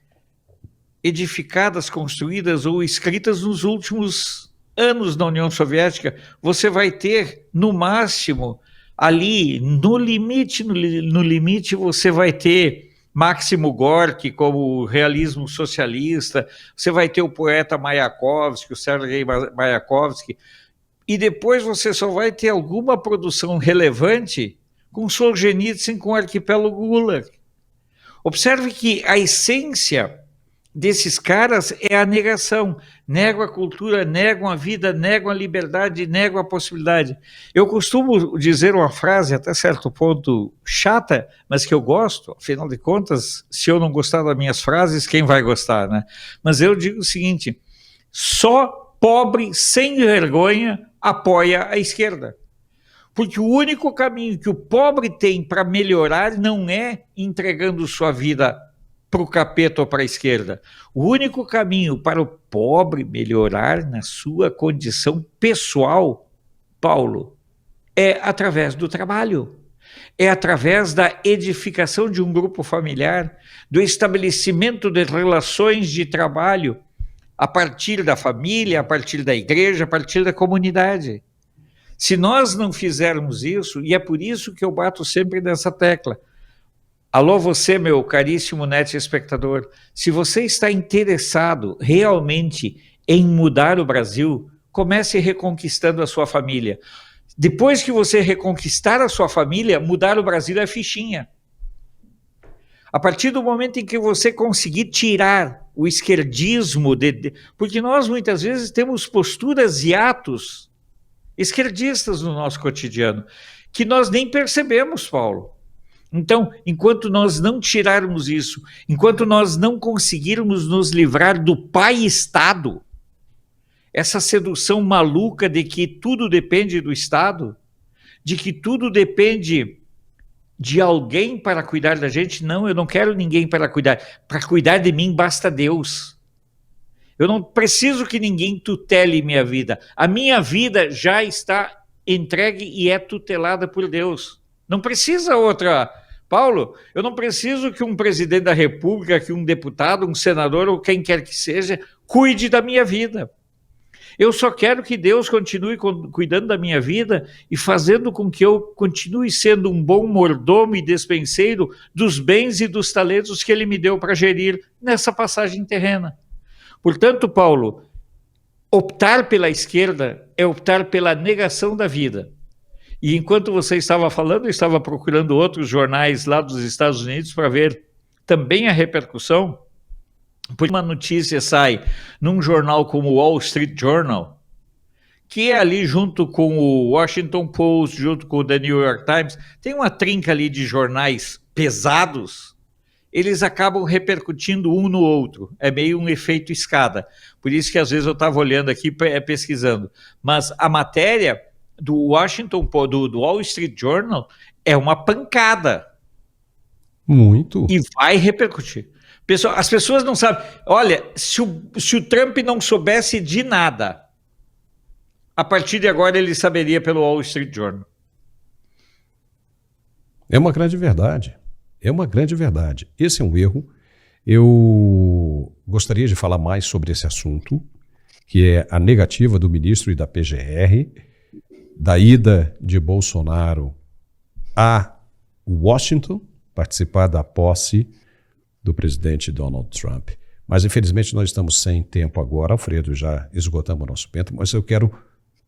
edificadas, construídas ou escritas nos últimos anos na União Soviética. Você vai ter, no máximo, ali, no limite você vai ter Máximo Gorki como realismo socialista, você vai ter o poeta Mayakovsky, o Sergei Mayakovsky, e depois você só vai ter alguma produção relevante com Solzhenitsyn, com o Arquipélago Gulag. Observe que a essência desses caras é a negação. Negam a cultura, negam a vida, negam a liberdade, negam a possibilidade. Eu costumo dizer uma frase, até certo ponto chata, mas que eu gosto. Afinal de contas, se eu não gostar das minhas frases, quem vai gostar, né? Mas eu digo o seguinte: só pobre sem vergonha apoia a esquerda. Porque o único caminho que o pobre tem para melhorar não é entregando sua vida para o capeta ou para a esquerda. O único caminho para o pobre melhorar na sua condição pessoal, Paulo, é através do trabalho. É através da edificação de um grupo familiar, do estabelecimento de relações de trabalho a partir da família, a partir da igreja, a partir da comunidade. Se nós não fizermos isso, e é por isso que eu bato sempre nessa tecla, alô você, meu caríssimo net espectador, se você está interessado realmente em mudar o Brasil, comece reconquistando a sua família. Depois que você reconquistar a sua família, mudar o Brasil é fichinha. A partir do momento em que você conseguir tirar o esquerdismo, porque nós muitas vezes temos posturas e atos esquerdistas no nosso cotidiano, que nós nem percebemos, Paulo. Então, enquanto nós não tirarmos isso, enquanto nós não conseguirmos nos livrar do pai-Estado, essa sedução maluca de que tudo depende do Estado, de que tudo depende de alguém para cuidar da gente, não, eu não quero ninguém para cuidar de mim basta Deus. Eu não preciso que ninguém tutele minha vida. A minha vida já está entregue e é tutelada por Deus. Não precisa outra. Paulo, eu não preciso que um presidente da República, que um deputado, um senador ou quem quer que seja, cuide da minha vida. Eu só quero que Deus continue cuidando da minha vida e fazendo com que eu continue sendo um bom mordomo e despenseiro dos bens e dos talentos que Ele me deu para gerir nessa passagem terrena. Portanto, Paulo, optar pela esquerda é optar pela negação da vida. E enquanto você estava falando, eu estava procurando outros jornais lá dos Estados Unidos para ver também a repercussão. Porque uma notícia sai num jornal como o Wall Street Journal, que é ali junto com o Washington Post, junto com o The New York Times, tem uma trinca ali de jornais pesados, eles acabam repercutindo um no outro. É meio um efeito escada. Por isso que às vezes eu estava olhando aqui, pesquisando. Mas a matéria do Washington Post, do Wall Street Journal, é uma pancada. Muito. E vai repercutir. As pessoas não sabem. Olha, se o Trump não soubesse de nada, a partir de agora ele saberia pelo Wall Street Journal. É uma grande verdade. É uma grande verdade. Esse é um erro. Eu gostaria de falar mais sobre esse assunto, que é a negativa do ministro e da PGR, da ida de Bolsonaro a Washington, participar da posse do presidente Donald Trump. Mas infelizmente nós estamos sem tempo agora, Alfredo, já esgotamos o nosso tempo, mas eu quero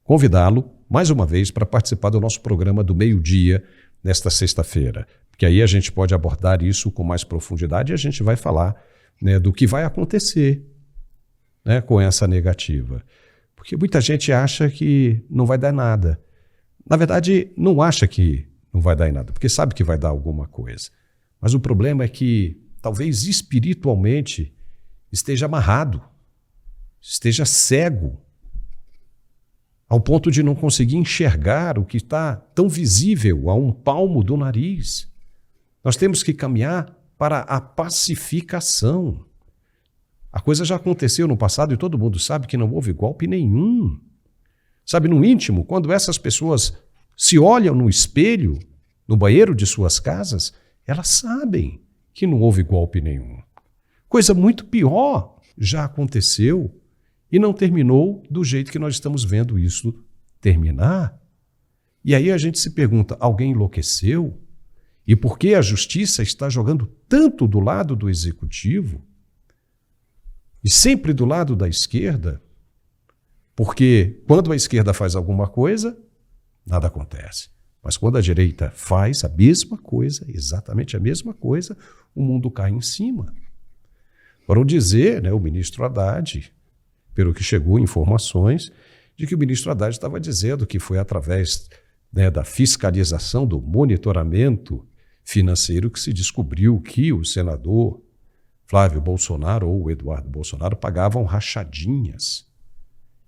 convidá-lo mais uma vez para participar do nosso programa do meio-dia nesta sexta-feira, porque aí a gente pode abordar isso com mais profundidade e a gente vai falar, né, do que vai acontecer, né, com essa negativa. Porque muita gente acha que não vai dar nada. Na verdade, não acha que não vai dar em nada, porque sabe que vai dar alguma coisa. Mas o problema é que talvez espiritualmente esteja amarrado, esteja cego, ao ponto de não conseguir enxergar o que está tão visível a um palmo do nariz. Nós temos que caminhar para a pacificação. A coisa já aconteceu no passado e todo mundo sabe que não houve golpe nenhum. Sabe, no íntimo, quando essas pessoas se olham no espelho, no banheiro de suas casas, elas sabem que não houve golpe nenhum. Coisa muito pior já aconteceu e não terminou do jeito que nós estamos vendo isso terminar. E aí a gente se pergunta, alguém enlouqueceu? E por que a justiça está jogando tanto do lado do executivo e sempre do lado da esquerda? Porque quando a esquerda faz alguma coisa, nada acontece. Mas quando a direita faz a mesma coisa, exatamente a mesma coisa, o mundo cai em cima. Foram dizer, né, o ministro Haddad, pelo que chegou informações, de que o ministro Haddad estava dizendo que foi através, né, da fiscalização, do monitoramento financeiro que se descobriu que o senador Flávio Bolsonaro ou o Eduardo Bolsonaro pagavam rachadinhas.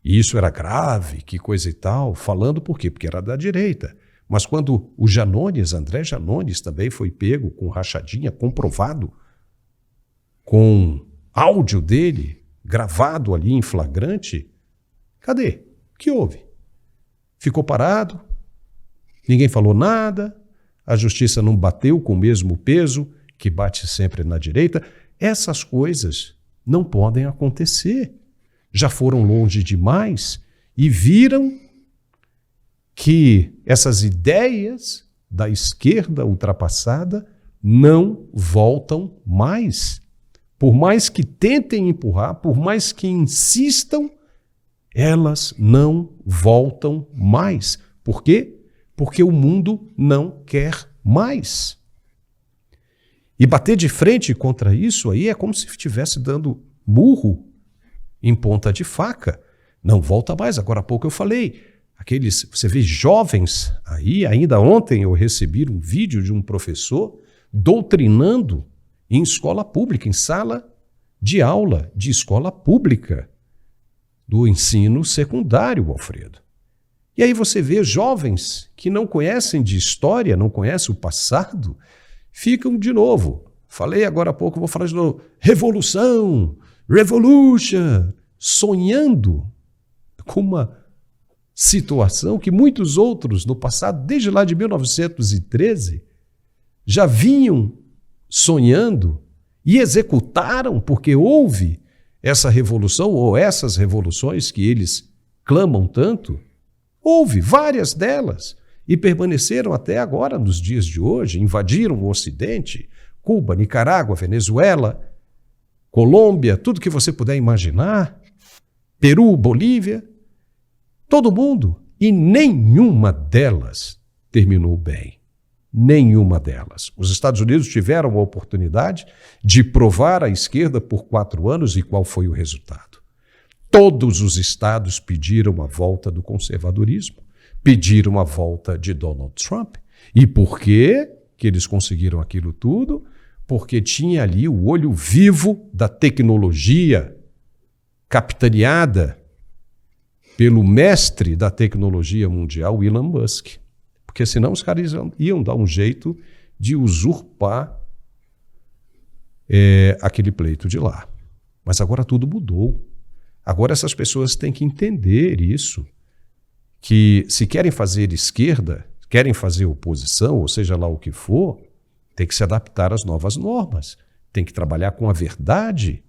E isso era grave, que coisa e tal, falando por quê? Porque era da direita. Mas quando o Janones, André Janones, também foi pego com rachadinha, comprovado, com áudio dele, gravado ali em flagrante, cadê? O que houve? Ficou parado? Ninguém falou nada? A justiça não bateu com o mesmo peso que bate sempre na direita? Essas coisas não podem acontecer. Já foram longe demais e viram que essas ideias da esquerda ultrapassada não voltam mais. Por mais que tentem empurrar, por mais que insistam, elas não voltam mais. Por quê? Porque o mundo não quer mais. E bater de frente contra isso aí é como se estivesse dando murro em ponta de faca. Não volta mais. Agora há pouco eu falei, você vê jovens aí, ainda ontem eu recebi um vídeo de um professor doutrinando em escola pública, em sala de aula de escola pública, do ensino secundário, Alfredo. E aí você vê jovens que não conhecem de história, não conhecem o passado, ficam de novo. Falei agora há pouco, vou falar de novo. Revolution, sonhando com uma situação que muitos outros no passado, desde lá de 1913, já vinham sonhando e executaram, porque houve essa revolução ou essas revoluções que eles clamam tanto. Houve várias delas e permaneceram até agora, nos dias de hoje, invadiram o Ocidente, Cuba, Nicarágua, Venezuela, Colômbia, tudo que você puder imaginar, Peru, Bolívia, todo mundo. E nenhuma delas terminou bem. Nenhuma delas. Os Estados Unidos tiveram a oportunidade de provar à esquerda por 4 anos e qual foi o resultado? Todos os estados pediram a volta do conservadorismo, pediram a volta de Donald Trump. E por quê que eles conseguiram aquilo tudo? Porque tinha ali o olho vivo da tecnologia capitaneada pelo mestre da tecnologia mundial, Elon Musk. Porque senão os caras iam dar um jeito de usurpar aquele pleito de lá. Mas agora tudo mudou. Agora essas pessoas têm que entender isso, que se querem fazer esquerda, querem fazer oposição, ou seja lá o que for, tem que se adaptar às novas normas, tem que trabalhar com a verdade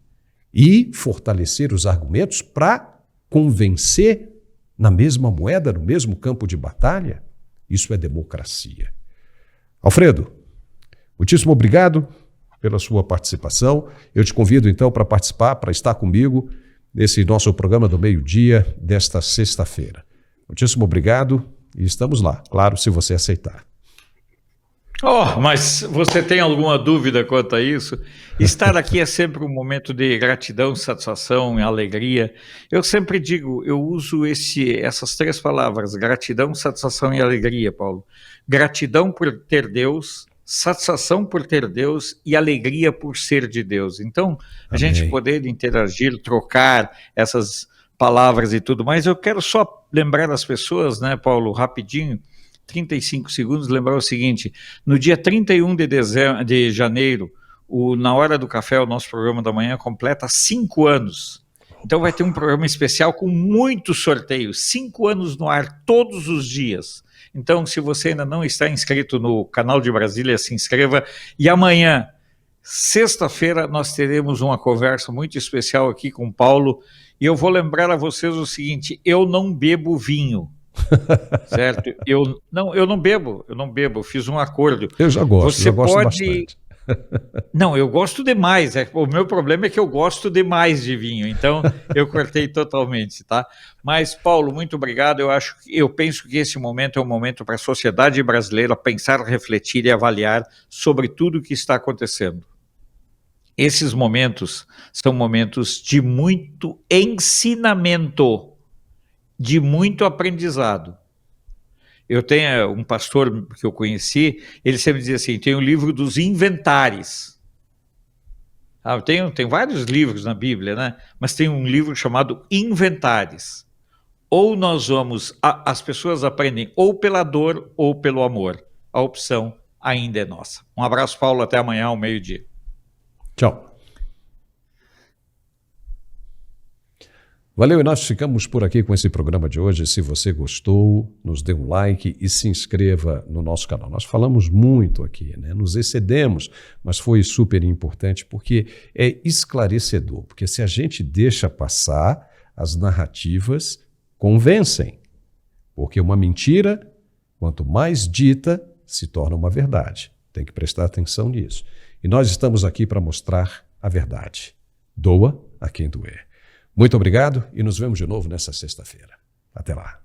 e fortalecer os argumentos para convencer na mesma moeda, no mesmo campo de batalha. Isso é democracia. Alfredo, muitíssimo obrigado pela sua participação. Eu te convido então para participar, para estar comigo nesse nosso programa do meio-dia desta sexta-feira. Muitíssimo obrigado e estamos lá, claro, se você aceitar. Oh, mas você tem alguma dúvida quanto a isso? Estar aqui é sempre um momento de gratidão, satisfação e alegria. Eu sempre digo, eu uso essas 3 palavras, gratidão, satisfação e alegria, Paulo. Gratidão por ter Deus, satisfação por ter Deus e alegria por ser de Deus. Então, a gente poder interagir, trocar essas palavras e tudo mais. Eu quero só lembrar as pessoas, né, Paulo, rapidinho, 35 segundos, lembrar o seguinte: no dia 31 de janeiro, Na Hora do Café, o nosso programa da manhã, completa 5 anos. Então vai ter um programa especial com muitos sorteios, 5 anos no ar, todos os dias. Então, se você ainda não está inscrito no canal de Brasília, se inscreva. E amanhã, sexta-feira, nós teremos uma conversa muito especial aqui com o Paulo. E eu vou lembrar a vocês o seguinte: eu não bebo vinho. Certo? Eu não bebo, eu fiz um acordo. Eu já gosto, bastante. Não, eu gosto demais. O meu problema é que eu gosto demais de vinho, então eu cortei totalmente, tá? Mas, Paulo, muito obrigado. Eu penso que esse momento é um momento para a sociedade brasileira pensar, refletir e avaliar sobre tudo o que está acontecendo. Esses momentos são momentos de muito ensinamento, de muito aprendizado. Eu tenho um pastor que eu conheci, ele sempre dizia assim, tem o livro dos inventares. Tem vários livros na Bíblia, né? Mas tem um livro chamado Inventares. Ou as pessoas aprendem ou pela dor ou pelo amor. A opção ainda é nossa. Um abraço, Paulo, até amanhã ao meio-dia. Tchau. Valeu, e nós ficamos por aqui com esse programa de hoje. Se você gostou, nos dê um like e se inscreva no nosso canal. Nós falamos muito aqui, né? Nos excedemos, mas foi super importante porque é esclarecedor. Porque se a gente deixa passar, as narrativas convencem. Porque uma mentira, quanto mais dita, se torna uma verdade. Tem que prestar atenção nisso. E nós estamos aqui para mostrar a verdade. Doa a quem doer. Muito obrigado e nos vemos de novo nessa sexta-feira. Até lá.